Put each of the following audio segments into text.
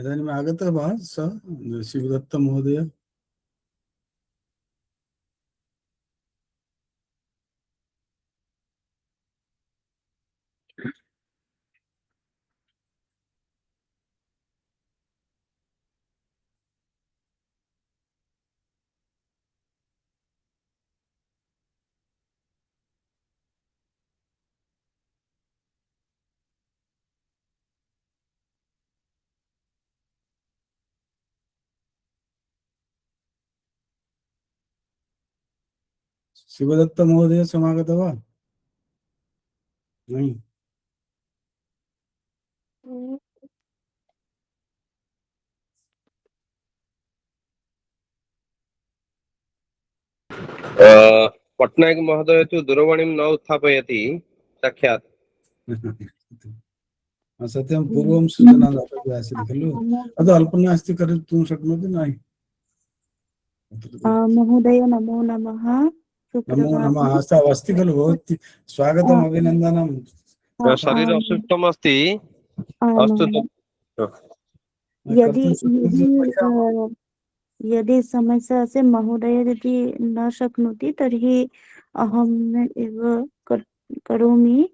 इदानीम् आगतः वा स शिवदत्तमहोदय? शिवदत्तमहोदय समागतः वा? नहीं। पट्नायक महोदय तु दूरवाणीं न उत्थापयति साक्षात्। सत्यं पूर्वं सूचना दातव्या आसीत् खलु। अतः अल्पना अस्ति कर्तुं शक्नोति न? महोदय नमो नमः। नमो नमः। अस्ति खलु भवती स्वागतम् अभिनन्दनं। शरीर असुस्थम् अस्ति। अस्तु यदि यदि समस्या से महोदय यदि न शक्नोति तर्हि अहम् एव करोमि।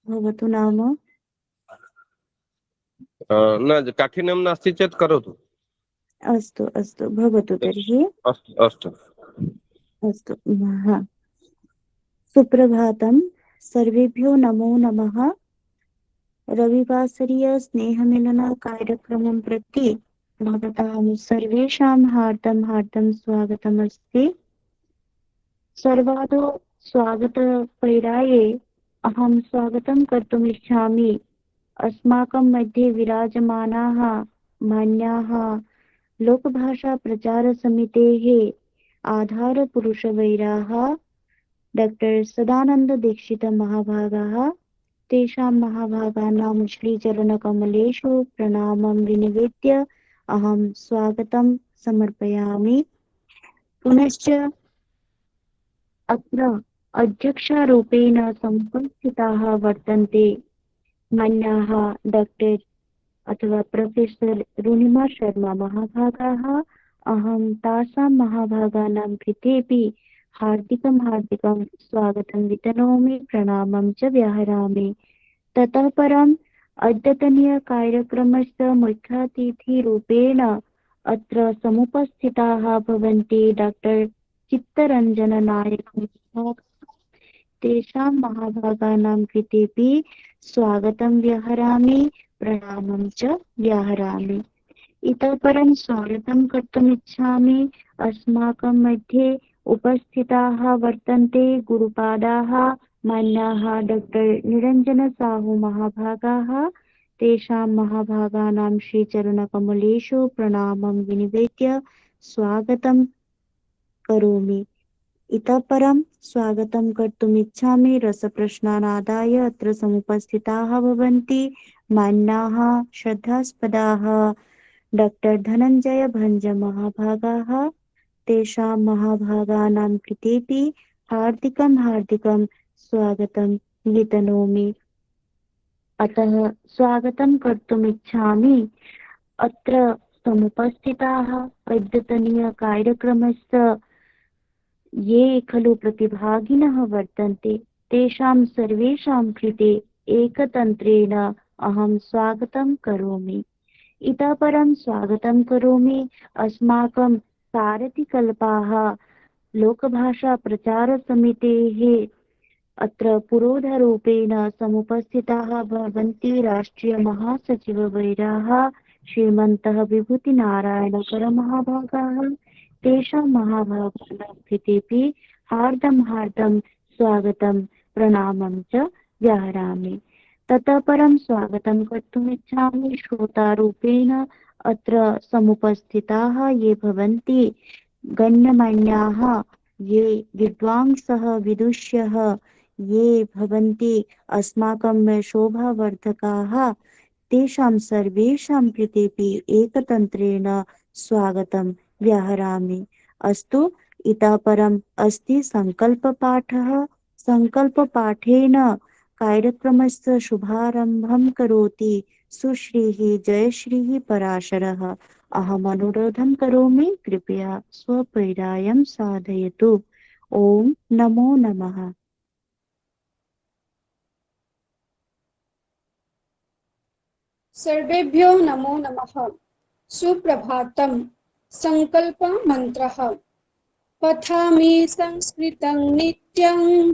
भवतु नाम। न काठिन्यं नास्ति चेत् करोतु। अस्तु अस्तु भवतु तर्हि। अस्तु अस्तु अस्तु। सुप्रभातं सर्वेभ्यो नमो नमः। रविवासरीय स्नेहमिलन कार्यक्रमं प्रति भवतां सर्वेषां हार्दं स्वागतमस्ति। सर्वादौ स्वागतपैराये अहं स्वागतं कर्तुम् इच्छामि अस्माकं मध्ये विराजमानाः मान्याः लोकभाषाप्रचारसमितेः आधारपुरुषवैराः डॉक्टर सदानंद दीक्षित महाभागाः। तेषां महाभागानां श्रीचरणकमलेषु प्रणामं विनिवेद्य अहं स्वागतं समर्पयामि। पुनश्च अत्र अध्यक्षरूपेण समुपस्थिताः वर्तन्ते मान्याः डॉक्टर अथवा प्रोफेसर रुणिमा शर्मा महाभागाः। अहं तासां महाभागानां कृतेपि हार्दिकं स्वागतं वितनोमि, प्रणामं च व्याहरामि। ततः परम् अद्यतनीय कार्यक्रमस्य मुख्यातिथिरूपेण अत्र समुपस्थिताः भवन्ति डॉक्टर चित्तरंजन नायक। तेषां महाभागानां कृतेपि स्वागतं व्याहरामि, प्रणामं च व्याहरामि। इतः परं स्वागतं कर्तुम् इच्छामि अस्माकं मध्ये उपस्थिताः वर्तन्ते गुरुपादाः मान्याः डॉक्टर निरंजन साहू महाभागाः। तेषां महाभागानां श्रीचरणकमलेषु प्रणामं विनिवेद्य स्वागतं करोमि। इतः परं स्वागतं कर्तुम् इच्छामि रसप्रश्नानादाय अत्र समुपस्थिताः भवन्ति मान्याः श्रद्धास्पदाः डॉक्टर धनंजय भंज महाभागाः। तेषां महाभागानां कृतेपि हार्दिकं स्वागतं वितनोमि। अतः स्वागतं कर्तुम् इच्छामि अत्र समुपस्थिताः अद्यतनीय कार्यक्रमस्य ये खलु प्रतिभागिनः वर्तन्ते तेषां सर्वेषां कृते एकतन्त्रेण अहं स्वागतं करोमि। इतः परं स्वागतं करोमि अस्माकं सारथिकल्पाः लोकभाषाप्रचारसमितेः अत्र पुरोधरूपेण समुपस्थिताः भवन्ति राष्ट्रीयमहासचिववैराः श्रीमन्तः विभूतिनारायणकरमहाभागाः। तेषां महाभागानां कृतेपि हार्दं स्वागतं प्रणामं च व्याहरामि। ततः परं स्वागतं कर्तुम् इच्छामि श्रोतारूपेण अत्र समुपस्थिताः ये भवन्ति गण्यमान्याः ये विद्वांसः विदुष्यः ये भवन्ति अस्माकं शोभावर्धकाः तेषां सर्वेषां कृतेपि एकतन्त्रेण स्वागतं व्याहरामि। अस्तु, इतः परम् अस्ति संकल्पपाठः। संकल्पपाठेन कार्यक्रमस्य शुभारम्भं करोति सुश्रीः जयश्रीः पराशरः। अहमनुरोधं करोमि कृपया स्वपीडायां साधयतु। ओम नमो नमः। सर्वेभ्यो नमो नमः। सुप्रभातम्। संकल्प मंत्रः। पठामि संस्कृतं नित्यं,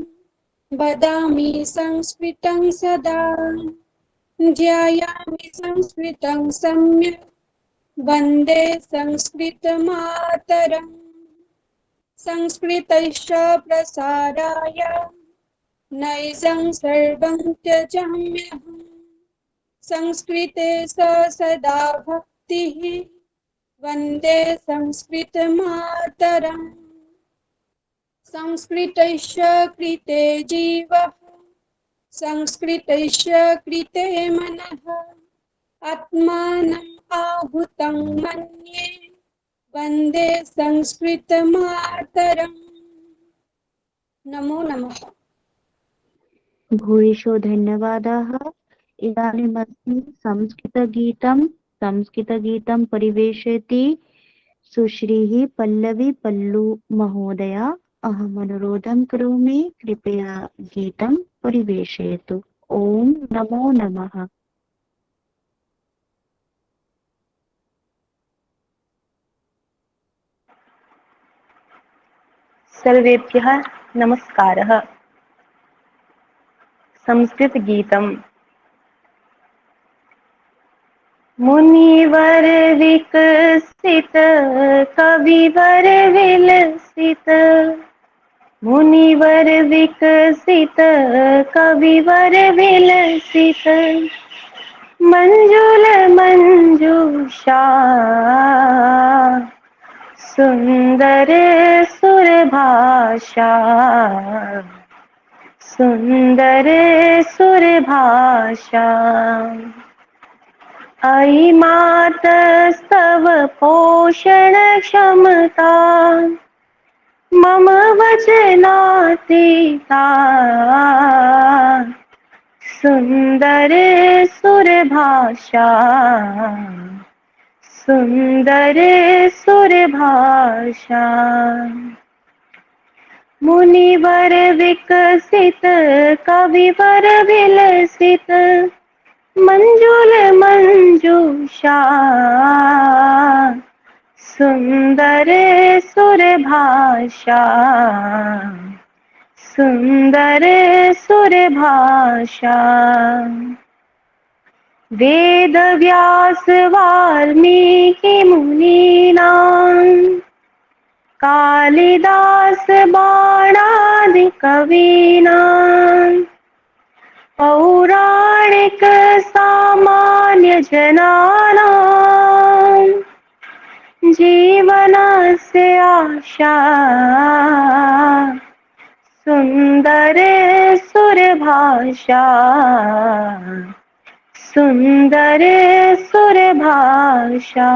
वदामि संस्कृतं सदा, ध्यायामि संस्कृतं सम्यक्, वन्दे संस्कृतमातरम्। संस्कृतस्य प्रसाराय नैजं सर्वं त्यजाम्यहम्। संस्कृते सदा भक्तिः, वन्दे संस्कृतमातरम्। संस्कृतस्य कृते जीवः, संस्कृतस्य कृते मनः, आत्मानम् आहुतं मन्ये, वन्दे संस्कृतमातरम्। नमो नमः। भूरिशो धन्यवादाः। इदानीमस्मि संस्कृतगीतं परिवेशयति सुश्रीः पल्लवी पल्लू महोदया। अहमनुरोधं करोमि कृपया गीतं परिवेशयतु। ओम नमो नमः। सर्वेभ्यः नमस्कारः। संस्कृतगीतम्। मुनिवर विकसित कविवर विलसित, मुनिवर विकसित कविवर विलसित, मंजुल मंजूषा सुंदर सुरभाषा, सुंदर सुरभाषा। अयि मातस्तव पोषण क्षमता, मम वचनातीता, सुंदर सुरभाषा, सुंदर सुरभाषा। मुनिवर विकसित कविवर विलसित, मंजुल मंजूषा सुंदर सुरभाषा, सुंदर सुरभाषा। वेद व्यास वाल्मीकि मुनीनां, कालिदास बाणादि कवीनां, पौराणिक सामान्य जनानां, जीवनस्य आशा सुंदर सुरभाषा, सुंदर सुरभाषा।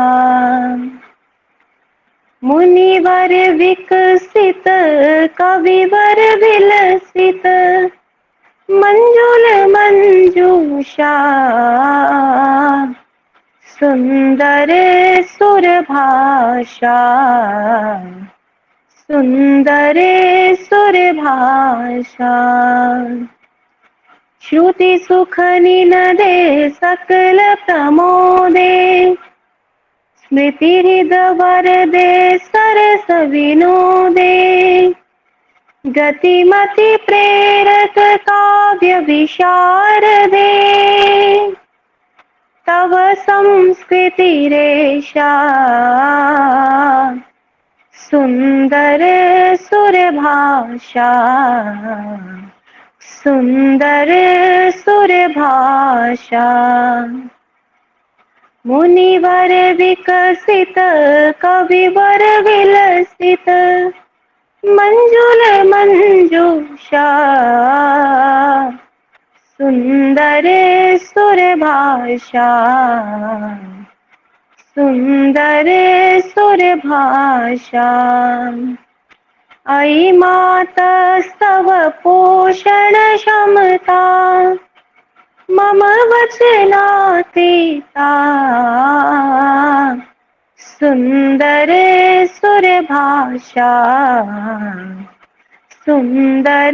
मुनिवर विकसित कविवर विलसित, मंजुल मंजूषा सुंदर सुरभाषा, सुंदर सुरभाषा। श्रुति सुख निनदे सकल प्रमोदे, स्मृति हृदय वरदे सरस विनोदे, गतिमति प्रेरक काव्य विशारदे, तव संस्कृति रेशा सुंदर सुरभाषा, सुंदर सुरभाषा। मुनिवर विकसित कविवर विलसित, मंजुल मंजूषा सुंदर सुरभाषा, सुंदर सुरभाषा। अयि मातस्तव पोषण क्षमता, मम वचनातीता सुंदर सुर भाषा सुंदर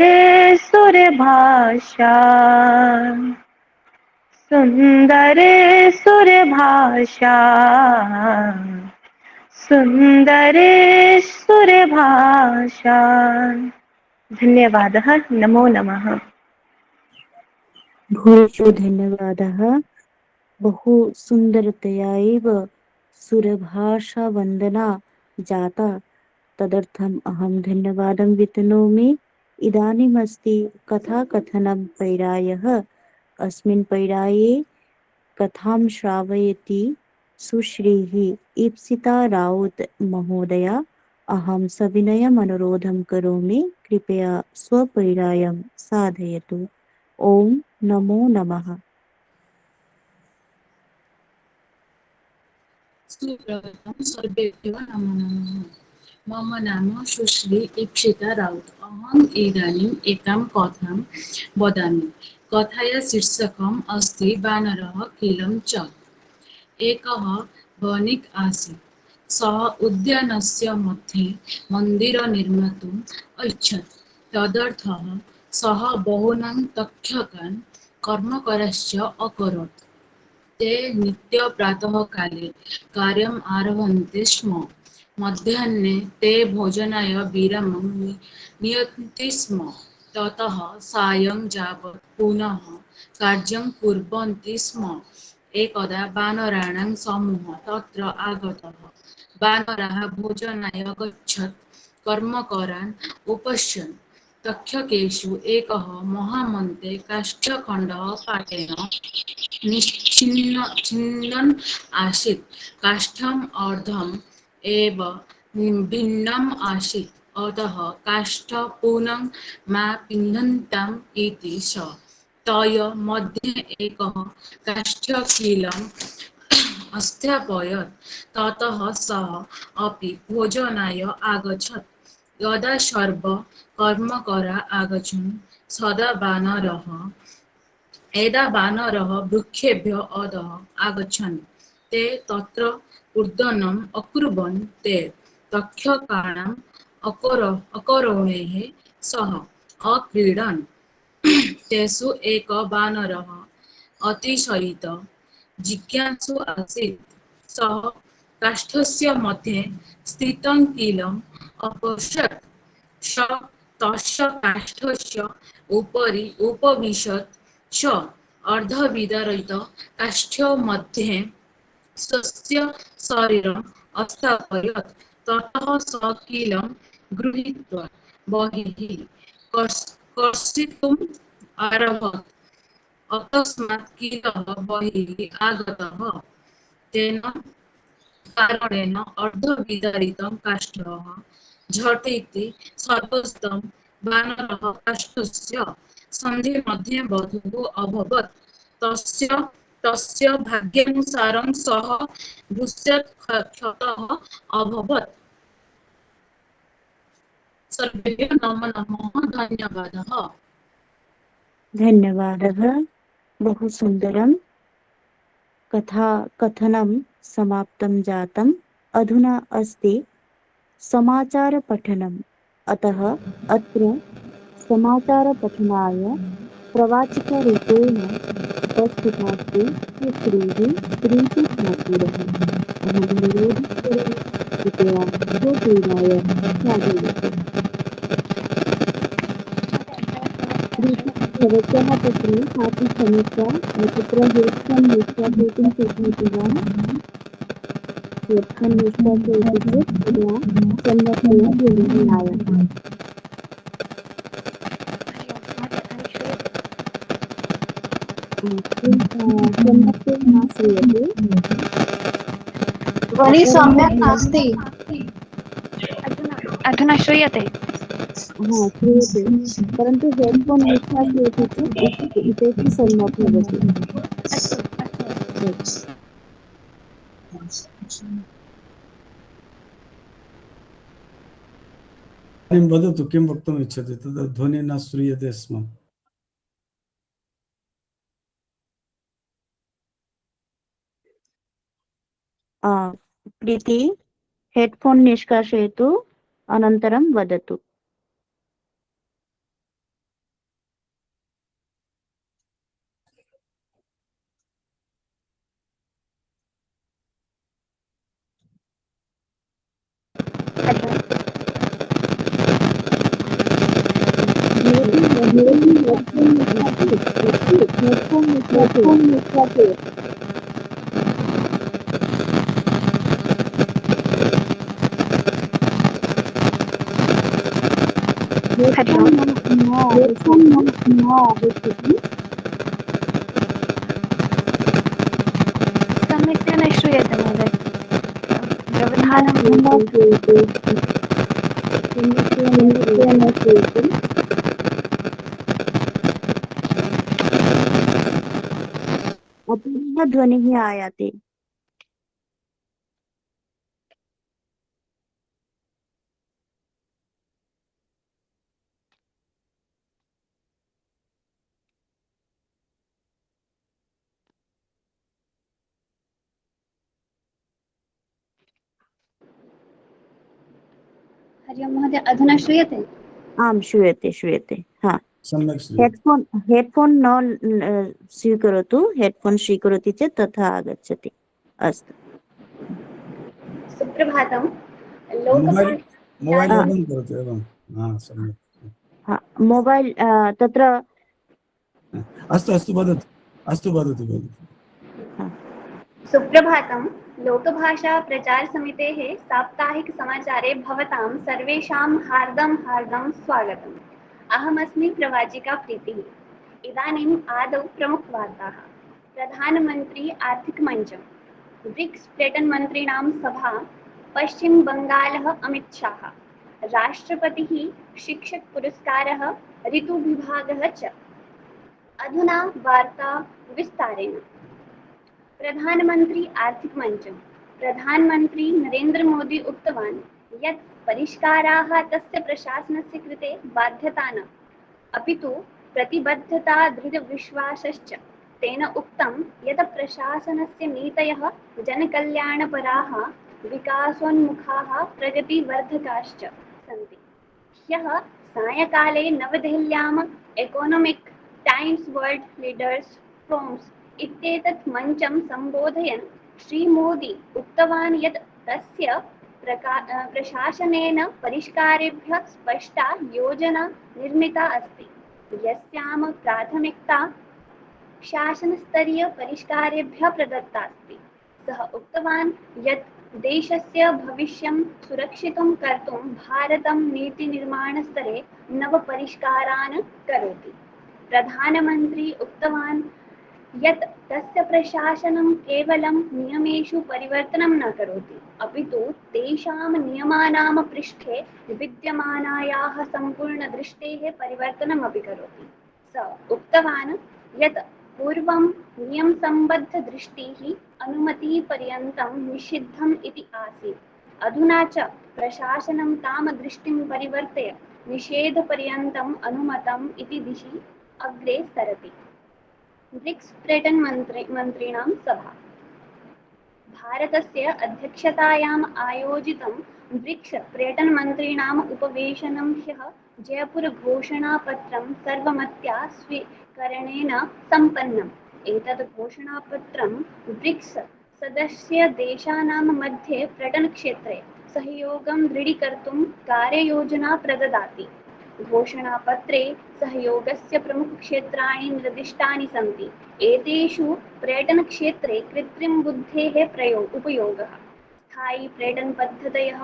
सुर भाषा सुंदर सुर भाषा सुंदर सुर भाषा। धन्यवादः। नमो नमः। भूयो धन्यवादः। बहु सुन्दरतया एव सुरभाषा वन्दना जाता, तदर्थम् अहं धन्यवादं वितनोमि। इदानीमस्ति कथाकथनं पैरायः। अस्मिन् पैराये कथां श्रावयति सुश्रीः ईप्सिता राउत महोदया। अहं सविनयम् अनुरोधं करोमि, कृपया स्वपैरायं साधयतु। ओम नमो नमः। सुप्रभातं सर्वेभ्यः नमो नमः। मम नाम सुश्री ईप्सिता राउत। अहम् इदानीम् एकां कथां वदामि। कथायाः शीर्षकम् अस्ति वानरः कीलं च। एकः वणिक् आसीत्। सः उद्यानस्य मध्ये मन्दिरं निर्मातुम् ऐच्छत्। तदर्थं सः बहूनां तक्षकान् कर्मकराश्च अकरोत्। ते नित्य प्रातःकाले कार्यम् आरभन्ते स्म। मध्याह्ने ते भोजनाय विरामं नियन्ति स्म। ततः सायं यावत् पुनः कार्यं कुर्वन्ति स्म। एकदा वानराणां समूहः तत्र आगतः। वानराः भोजनाय गच्छत् कर्मकरान् उपश्यन्। तक्षकेषु एकः महामन्त्रे काष्ठखण्डः पाटेन छिन्नन् आसीत्। काष्ठम् अर्धम् एव भिन्नम् आसीत्। अतः काष्ठं पुनः मा पिन्धताम् इति स तयोः मध्ये एकः काष्ठकीलम् स्थापयत्। ततः सः अपि भोजनाय आगच्छत्। यदा सर्वे कर्मकराः आगच्छन् यदा वानरः वृक्षेभ्यः अधः आगच्छन् ते तत्र कूर्दनम् अकुर्वन्। ते तक्षकाणाम् अकरोणैः सह अक्रीडन्। तेषु एकः वानरः अतिशयितः जिज्ञासु आसीत्। सः काष्ठस्य मध्ये स्थितं कीलम् अपश्यत्। स तस्य काष्ठस्य उपरि उपविशत् च अर्धविदारित काष्ठमध्ये स्वस्य शरीरम् अस्थापयत्। ततः स कीलं गृहीत्वा बहिः कर्षितुम् आरभत। अकस्मात् कीलः बहिः आगतः। तेन कारणेन अर्धविदारितं काष्ठः झटिति सर्वस्तं। वानरः काष्ठस्य सन्धिमध्ये बद्धः अभवत्। तस्य तस्य भाग्यानुसारं सः दृश्यात् क्षतः अभवत्। सर्वेभ्यः नमो नमः। धन्यवादः। धन्यवादः। बहु सुन्दरं कथाकथनं समाप्तं जातम्। अधुना अस्ति समाचारपठनम्। अतः अत्र समाचारपठनाय प्रवाचिकारूपेण उपस्थितास्ति सुश्रीः प्रीतिठाकुरः। अहम् अनुरोधं करोमि, कृपया स्वपीडाय साधयतु। भवत्याः पत्नी कापि समस्या तत्र हेडफोन् निष्कासयितुं शक्नोति वा? हेडफोन् निष्कासयति चेत् कृपया सम्यक्तया ध्वनिः आयाति। सम्यक्तया न श्रूयते। ध्वनि सम्यक् नास्ति। अधुना श्रूयते? हा, श्रूयते, परन्तु हेडफोन् निष्कासयति चेत् इतोपि सम्यक् भवति। इदानीं वदतु किं वक्तुम् इच्छति, तद् ध्वनिः न श्रूयते स्म। प्रीति हेडफोन निष्कासयतु अनन्तरं वदतु। हरि ओम्। सम्यक्तया न श्रूयते महोदय। व्यवधानं अपूर्णः ध्वनिः आयाति। हरि ओं महोदय, अधुना श्रूयते? आम् श्रूयते। हा, सम्यक् श्रूयते। हेडफोन न स्वीकरोतु। हेडफोन स्वीकरोति चेत् तथा आगच्छति। अस्तु। सुप्रभातं। मोबाइल लोकभाषा ओपन करोतु एवं। सम्यक्। हा, मोबाइल तत्र अस्तु वदतु। सुप्रभातं। लोकभाषा प्रचार समितेः साप्ताहिक समाचारे भवतां सर्वेषां हार्दं स्वागतम्। अहमस्मि प्रवाचिका प्रीतिः। इदानीम् आदौ प्रमुखवार्ताः। प्रधानमन्त्री आर्थिकमञ्चम्, ब्रिक्स पर्यटन मन्त्रीणां सभा, पश्चिम बंगालः अमित शाह, राष्ट्रपतिः, शिक्षक पुरस्कारः, ऋतुविभागः च। अधुना वार्ता विस्तारेण। प्रधानमन्त्री आर्थिक मञ्चम्। प्रधानमन्त्री नरेन्द्र मोदी उक्तवान् यत् परिष्काराः तस्य प्रशासनस्य कृते बाध्यता न, अपि तु प्रतिबद्धता दृढविश्वासश्च। तेन उक्तं यत् प्रशासनस्य नीतयः जनकल्याणपराः, विकासोन्मुखाः, प्रगतिवर्धकाश्च सन्ति। ह्यः सायंकाले नवदेहल्याम् economic times world leaders forums इत्येतत् मञ्चं सम्बोधयन् श्रीमोदी उक्तवान् यत् तस्य प्रशासनेन परिष्कारेभ्यः स्पष्टा योजना निर्मिता अस्ति, यस्यां प्राथमिकता शासनस्तरीय परिष्कारेभ्यः प्रदत्ता अस्ति। सः उक्तवान् यत् देशस्य भविष्यं सुरक्षितं कर्तुं भारतं नीतिनिर्माणस्तरे नवपरिष्कारान् करोति। प्रधानमन्त्री उक्तवान् यत् तस्य प्रशासनं केवलं नियमेषु परिवर्तनं न करोति, अपि तु तेषां नियमानां पृष्ठे विद्यमानायाः सम्पूर्णदृष्टेः परिवर्तनमपि करोति। स उक्तवान् यत् पूर्वं नियमसम्बद्धदृष्टिः अनुमतिपर्यन्तं निषिद्धम् इति आसीत्। अधुना च प्रशासनं तां दृष्टिं परिवर्त्य निषेधपर्यन्तम् अनुमतम् इति दिशि अग्रे सरति। ब्रिक्स पर्यटन मन्त्रीणां सभा। भारतस्य अध्यक्षतायाम् आयोजितं ब्रिक्स पर्यटन मन्त्रीणाम् उपवेशनं ह्यः जयपुर घोषणापत्रं सर्वमत्या स्वीकरणेन सम्पन्नम्। एतत् घोषणापत्रं ब्रिक्स सदस्यदेशानां मध्ये पर्यटनक्षेत्रे सहयोगं दृढीकर्तुं कार्ययोजना प्रददाति। घोषणापत्रे सहयोगस्य प्रमुखक्षेत्राणि निर्दिष्टानि सन्ति। एतेषु पर्यटनक्षेत्रे कृत्रिमबुद्धेः उपयोगः, स्थायी पर्यटनपद्धतयः,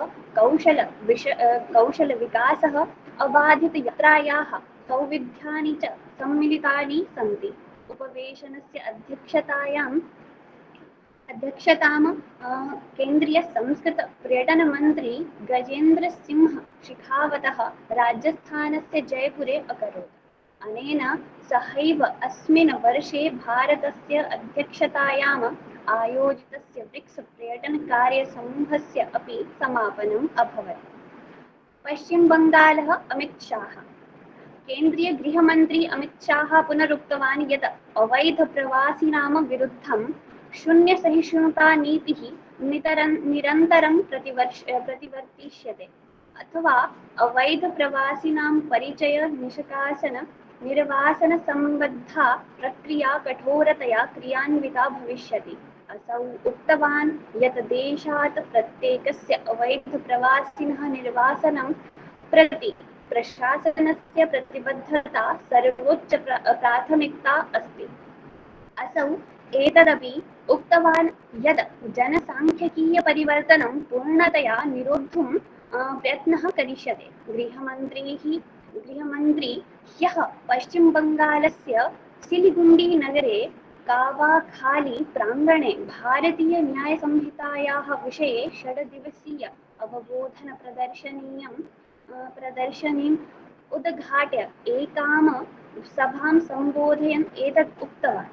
कौशलविकासः, अबाधितयात्रायाः सौविध्यानि च सम्मिलितानि सन्ति। उपवेशनस्य अध्यक्षतां केन्द्रीय संस्कृत पर्यटन मन्त्री गजेन्द्र सिंह शेखावतः राजस्थानस्य जयपुरे अकरोत्। अनेन सहैव अस्मिन् वर्षे भारतस्य अध्यक्षतायाम् आयोजितस्य ब्रिक्स पर्यटन कार्यसमूहस्य अपि समापनम् अभवत्। पश्चिम बंगालः अमित शाह। केन्द्रीय गृहमन्त्री अमित शाह पुनरुक्तवान् यत् अवैध प्रवासिनां विरुद्धं शून्यसहिष्णुता नीतिः निरन्तरं प्रतिवर्तिष्यते अथवा अवैधप्रवासिनां परिचय निष्कासन निर्वासनसम्बद्धा प्रक्रिया कठोरतया क्रियान्विता भविष्यति। असौ उक्तवान् यत् देशात् प्रत्येकस्य अवैधप्रवासिनः निर्वासनं प्रति प्रशासनस्य प्रतिबद्धता सर्वोच्च प्राथमिकता अस्ति। असौ एतदपि उक्तवान् यत् जनसाङ्ख्यिकीयपरिवर्तनं पूर्णतया निरोद्धुं प्रयत्नः करिष्यते। गृहमन्त्री ह्यः पश्चिमबङ्गालस्य सिलिगुण्डीनगरे कावाखाली प्राङ्गणे भारतीयन्यायसंहितायाः विषये 6-दिवसीय प्रदर्शनीम् उद्घाट्य एकां सभां सम्बोधयन् एतत् उक्तवान्।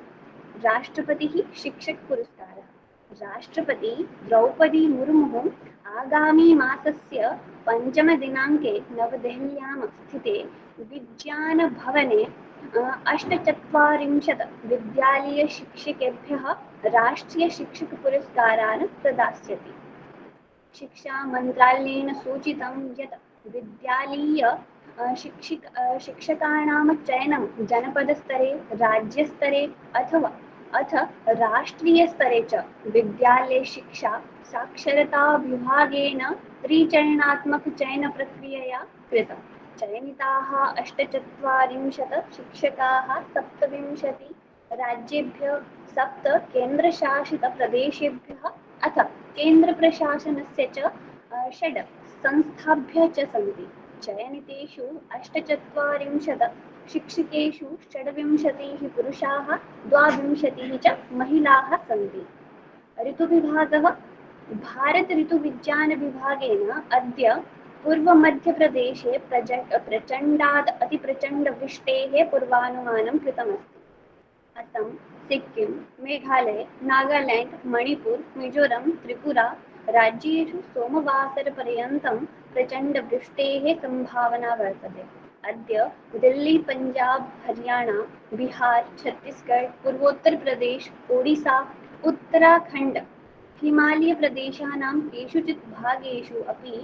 राष्ट्रपतिः शिक्षकपुरस्कारः। राष्ट्रपति द्रौपदी मुर्मुः आगामी मासस्य 5-दिनाङ्के नवदेहल्यां स्थिते विज्ञानभवने 48 विद्यालयशिक्षकेभ्यः राष्ट्रियशिक्षकपुरस्कारान् प्रदास्यति। शिक्षामन्त्रालयेन सूचितं यत् विद्यालयीय शिक्षकाणां चयनं जनपदस्तरे, राज्यस्तरे अथ राष्ट्रियस्तरे च विद्यालयशिक्षा साक्षरता विभागेन 3-चरणात्मकचयनप्रक्रियया कृतम्। चयनिताः 48 शिक्षकाः 27 राज्येभ्यः, 7 केन्द्रशासितप्रदेशेभ्यः अथ केन्द्रप्रशासनस्य च 6 संस्थाभ्यः च सन्ति। चयनितेषु 48 शिक्षकेषु 26 पुरुषाः 22 च महिलाः सन्ति। ऋतुविभागः। भारत ऋतुविज्ञानविभागेन अद्य पूर्वमध्यप्रदेशे प्रचण्डात् अतिप्रचण्डवृष्टेः पूर्वानुमानं कृतमस्ति। असम, सिक्किम, मेघालय, नागालैंड, मणिपुर, मिजोरम, त्रिपुरा राज्येषु सोमवासरपर्यन्तं प्रचण्डवृष्टेः संभावना वर्तते। अद्य दिल्ली, पंजाब, हरियाणा, बिहार, छत्तीसगढ़, पूर्वोत्तरप्रदेश, ओडिशा, उत्तराखण्ड, हिमालयप्रदेशानां केषुचित् भागेषु अपि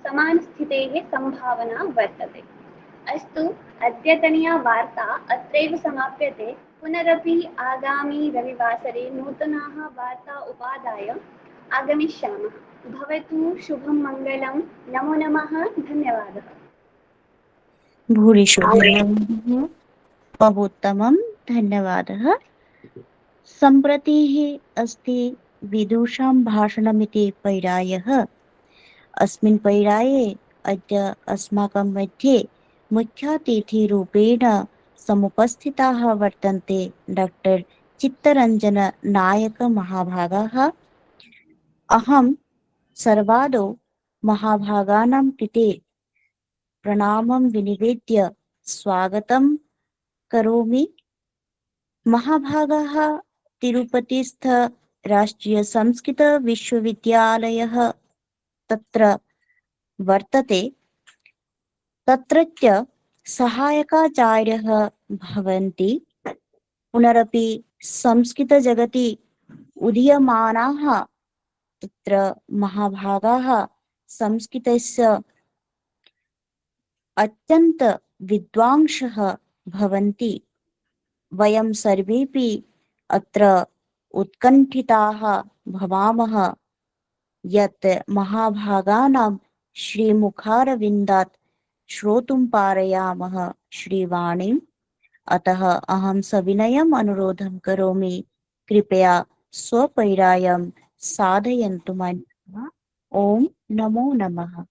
समानस्थितेः संभावना वर्तते। अस्तु, अद्यतनीया वार्ता अत्रैव समाप्यते। पुनरपि आगामी रविवासरे नूतनाः वार्ता उपादाय आगमिष्यामः। भवतु शुभं मङ्गलं। नमो नमः। धन्यवादः। भूरिशो धन्यवादः। बहुत्तमं, धन्यवादः। सम्प्रति अस्ति विदुषां भाषणमिति पर्यायः। अस्मिन् पर्याये अद्य अस्माकं मध्ये मुख्यातिथिरूपेण समुपस्थिताः वर्तन्ते डॉक्टर चित्तरञ्जन नायक महाभागाः। अहं सर्वादौ महाभागानां कृते प्रणामं विनिवेद्य स्वागतं करोमि। महाभागाः तिरुपतिस्थ राष्ट्रीय संस्कृत विश्वविद्यालयः तत्र वर्तते। तत्रत्य सहायकाचार्यः भवन्ति। पुनरपि संस्कृतजगति उदीयमानाः तत्र महाभागाः संस्कृतस्य अत्यन्त विद्वांसः भवन्ति। वयं सर्वेपि अत्र उत्कण्ठिताः भवामः यत् महाभागानां श्रीमुखारविन्दात् श्रोतुं पारयामः श्रीवाणीम्। अतः अहं सविनयम् अनुरोधं करोमि, कृपया स्वपैरायं साधयन्तु मन्यः। ओम नमो नमः।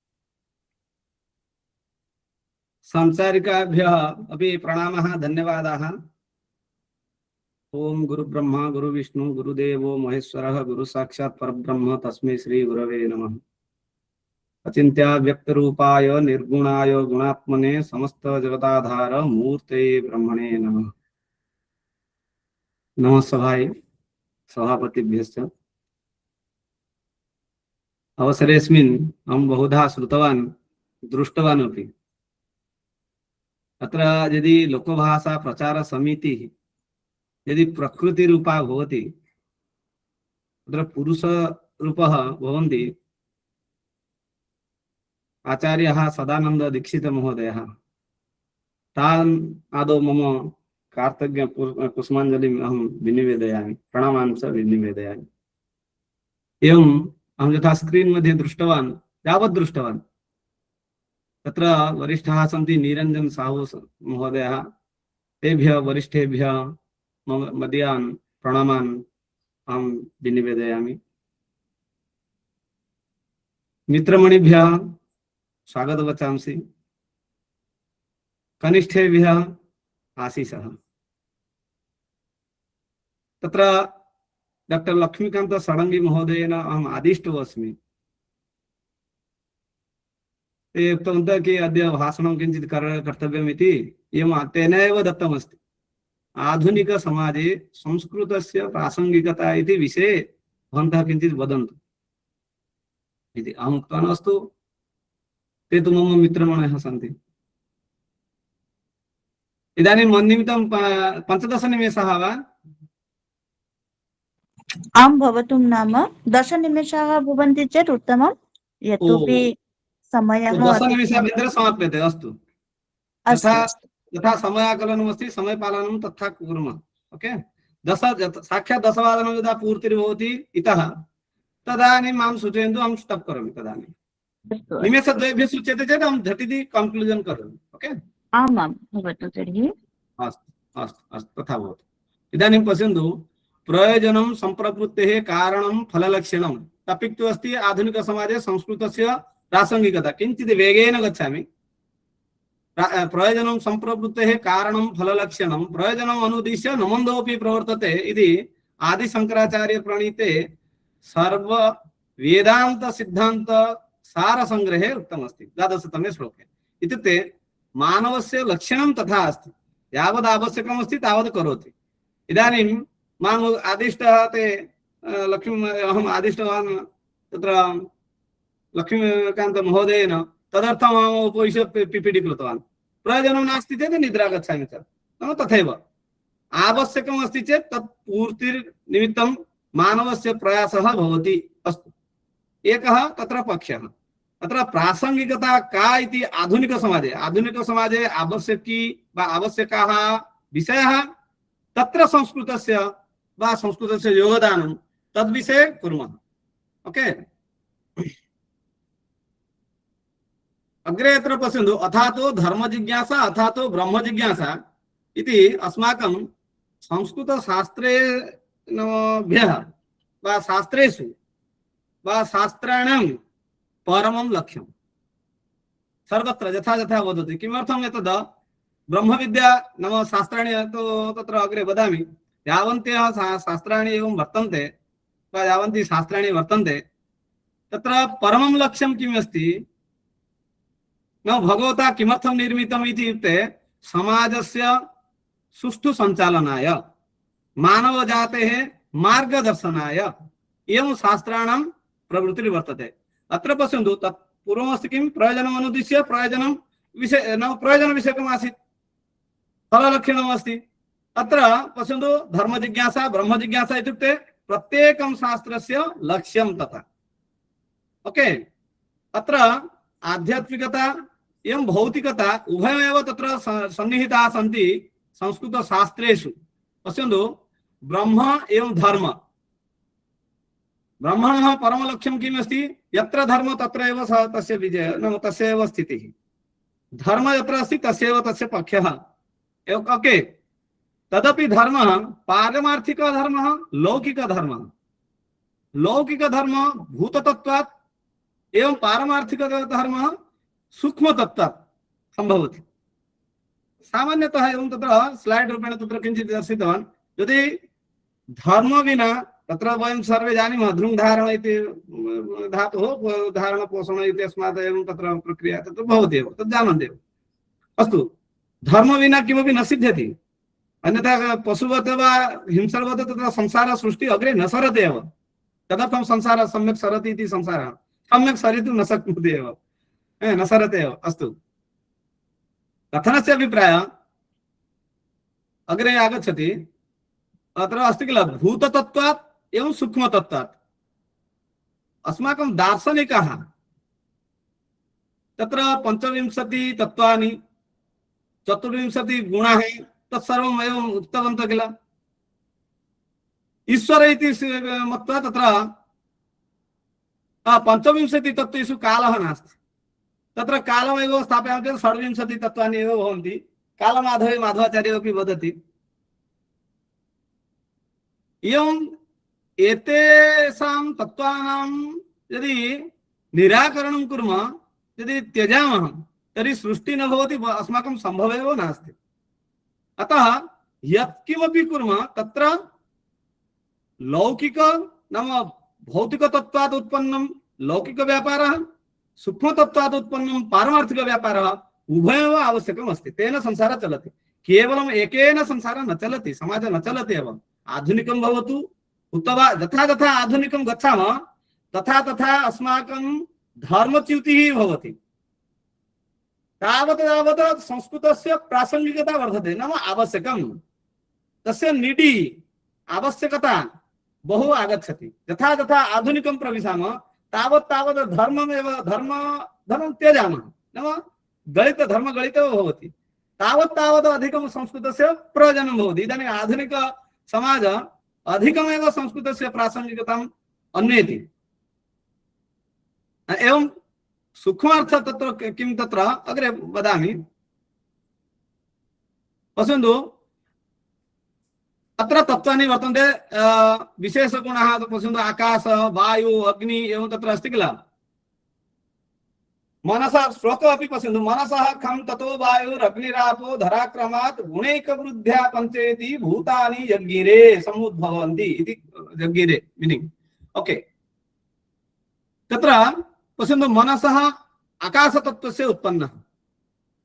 सांसारिकाभ्यः अपि प्रणामः, धन्यवादाः। ओम गुरुब्रह्मा गुरुविष्णु गुरुदेवो महेश्वरः गुरुसाक्षात् परब्रह्म तस्मै श्री गुरवे नमः। अचिन्त्य व्यक्तरूपाय निर्गुणाय गुणात्मने समस्त जगदाधार मूर्ते ब्रह्मणे नमः। नमः सभायै सभापतिभ्यश्च। अवसरेऽस्मिन् अहं बहुधा श्रुतवान् दृष्टवान् अपि। अत्र यदि लोकभाषा प्रचार समितिः यदि प्रकृतिरूपा भवति तत्र पुरुषरूपः भवन्ति आचार्यः सदानंद दीक्षित महोदयः। तान् आदौ मम कार्तज्ञ पुष्पाञ्जलिम् अहं विनिवेदयामि, प्रणामान् च विनिवेदयामि। एवम् अहं यथा स्क्रीन् मध्ये दृष्टवान्, यावत् दृष्टवान् तत्र वरिष्ठाः सन्ति निरञ्जन साहु महोदयः, तेभ्यः वरिष्ठेभ्यः मम मदीयान् प्रणामान् अहं विनिवेदयामि। मित्रमणिभ्यः स्वागत वचांसि, कनिष्ठेभ्यः आशीषः। तत्र डॉक्टर लक्ष्मीकांत षडंगी महोदयेन अहम् आदिष्टो अस्मि। ते उक्तवन्तः कि अद्य भाषणं किञ्चित् कर्तव्यमिति, एवं तेन एव दत्तमस्ति। आधुनिक समाजे संस्कृतस्य प्रासंगिकता इति विषये भवन्तः किञ्चित् वदन्तु इति अहम् उक्तवान्। अस्तु, ते तु मम मित्रमणयः सन्ति। इदानीं मन्निमित्तं 15 निमेषाः वा? आं भवतु, नाम 10 निमेषाः भवन्ति चेत् उत्तमं, यतोपि समयः 10 निमेषाभ्यन्तरे समाप्यते। अस्तु, यथा समयाकलनमस्ति समयपालनं तथा कुर्मः। ओके, 10 साक्षात् 10 वादनं यदा पूर्तिर्भवति इतः तदानीं मां सूचयन्तु, अहं स्टाप् करोमि। तदानीं निमेषद्वयेभ्यः सूच्यते चेत् अहं झटिति कन्क्लूजन् करोमि। ओके, आम् आं भवतु तर्हि। अस्तु अस्तु अस्तु, तथा भवतु। इदानीं पश्यन्तु, प्रयोजनं सम्प्रवृत्तेः कारणं फललक्षणं टपिक् तु अस्ति आधुनिकसमाजे संस्कृतस्य प्रासंगिकता। किञ्चित् वेगेन गच्छामि। प्रयोजनं सम्प्रवृत्तेः कारणं फललक्षणं प्रयोजनम् अनुद्दिश्य न मन्दोऽपि प्रवर्तते इति आदिशङ्कराचार्य प्रणीते सर्व वेदान्त सिद्धान्त सार संग्रहे उक्तमस्ति 12तमे श्लोके। इत्युक्ते मानवस्य लक्षणं तथा अस्ति, यावद् आवश्यकमस्ति तावद् करोति। इदानीं माम् आदिष्टः ते अहम् आदिष्टवान् तत्र लक्ष्मीकान्त महोदयेन, तदर्थम् अहम् उपविश्य पिपिटि कृतवान्। प्रयोजनं नास्ति चेत् निद्रा गच्छामि च, नाम तथैव आवश्यकम् अस्ति चेत् तत् पूर्तिर्निमित्तं मानवस्य प्रयासः भवति। अस्तु, एकः तत्र पक्षः। अत्र प्रासंगिकता का इति आधुनिकसमाजे आवश्यकी वा आवश्यकाः विषयाः, तत्र संस्कृतस्य वा संस्कृतस्य योगदानं तद्विषये कुर्मः। ओके, अग्रे अत्र पश्यन्तु, अथातो धर्म जिज्ञासा अथातो ब्रह्म जिज्ञासा इति अस्माकं संस्कृतशास्त्रेभ्यः वा शास्त्रेषु वा शास्त्राणां परमं लक्ष्यं सर्वत्र यथा यथा वदति। किमर्थम् एतद् ब्रह्मविद्या नाम शास्त्राणि तो तत्र अग्रे वदामि। यावन्त्यः शास्त्राणि एवं वर्तन्ते वा यावन्ति शास्त्राणि वर्तन्ते तत्र परमं लक्ष्यं किम् अस्ति न भगवता किमर्थं निर्मितम् इति उक्ते समाजस्य सुष्ठु सञ्चालनाय मानवजातेः मार्गदर्शनाय एवं शास्त्राणां प्रवृत्तिर्वर्तते। अत्र पश्यन्तु, तत् पूर्वमस्ति किं प्रयोजनम् अनुद्दिश्य प्रयोजनं विषय न प्रयोजनविषयकम् आसीत्, फललक्षणम् अस्ति। अत्र पश्यन्तु, धर्म जिज्ञासा ब्रह्म जिज्ञासा इत्युक्ते प्रत्येकं शास्त्रस्य लक्ष्यं तथा। ओके, अत्र आध्यात्मिकता एवं भौतिकता उभयमेव तत्र सन्निहिताः सन्ति संस्कृतशास्त्रेषु। पश्यन्तु, ब्रह्म एवं धर्म, ब्रह्मणः परमलक्ष्यं किम् अस्ति? यत्र धर्म तत्र एव तस्य विजयः, नाम तस्य एव स्थितिः। धर्म यत्र अस्ति तस्यैव तस्य पक्षः। ओके, तदपि धर्मः पारमार्थिकः धर्मः, लौकिकः धर्मः। लौकिकधर्म भूततत्त्वात् एवं पारमार्थिकः धर्मः सूक्ष्मतत्त्वात् सम्भवति। सामान्यतः एवं तत्र स्लाइड् रूपेण तत्र किञ्चित् दर्शितवान्। यदि धर्म विना तत्र वयं सर्वे जानीमः धृङ्धारण इति धातुः धारणपोषण इति अस्मात् एवं तत्र प्रक्रिया तत्र भवति एव, तत् जानन्ति एव। अस्तु, धर्म विना किमपि न सिद्ध्यति। अन्यथा पशुवत् वा हिंसवत् तत्र संसार सृष्टि अग्रे न सरति एव। तदर्थं संसारः सम्यक् सरति इति संसारः सम्यक् सरितुं न शक्नोति एव, न सरते एव। अस्तु, कथनस्य अभिप्रायः अग्रे आगच्छति। अत्र अस्ति किल भूततत्त्वात् एवं सूक्ष्मतत्त्वात्। अस्माकं दार्शनिकाः तत्र 25 तत्त्वानि 24 गुणाः तत्सर्वम् एवम् उक्तवन्तः किल। ईश्वर इति मत्वा तत्र 25 तत्त्वेषु कालः नास्ति। तत्र कालमेव स्थापयामः चेत् 26 तत्त्वानि एव भवन्ति। कालमाधवे माधवाचार्यः अपि वदति। एवम् एतेषां तत्त्वानां यदि निराकरणं कुर्मः, यदि त्यजामः, तर्हि सृष्टिः न भवति, अस्माकं सम्भवः एव नास्ति। अतः यत्किमपि कुर्मः तत्र लौकिक नाम भौतिकतत्त्वात् उत्पन्नं लौकिकव्यापारः, सूक्ष्मतत्त्वात् उत्पन्नं पारमार्थिकव्यापारः उभयमेव आवश्यकम् अस्ति। तेन संसारः चलति। केवलम् एकेन संसारः न चलति, समाजः न चलति एव। आधुनिकं भवतु अथवा यथा यथा आधुनिकं गच्छामः तथा तथा अस्माकं धर्मच्युतिः भवति। तावत् तावत् संस्कृतस्य प्रासंगिकता वर्धते, नाम आवश्यकं तस्य निडि आवश्यकता बहु आगच्छति। यथा यथा आधुनिकं प्रविशामः तावत् तावत् धर्मं त्यजामः, नाम गणित धर्म गणित भवति। तावत् तावत् अधिकं संस्कृतस्य प्रयोजनं भवति। इदानीम् आधुनिक समाज अधिकमेव संस्कृतस्य प्रासंगिकताम् अन्वेति। एवं सूक्ष्मार्थ तत्र किं तत्र अग्रे वदामि। पश्यन्तु अत्र तत्त्वानि वर्तन्ते। विशेषगुणाः पश्यन्तु आकाश वायु अग्नि एवं तत्र अस्ति किल। मनसा श्लोकः अपि पश्यन्तु। मनसः खं ततो वायुरग्निरापो धराक्रमात् गुणैकवृद्ध्या पञ्चेति भूतानि यज्ञिरे समुद्भवन्ति इति यज्ञिरे मीनिंग। ओके, तत्र पश्यन्तु मनसः आकाशतत्त्वस्य उत्पन्नः,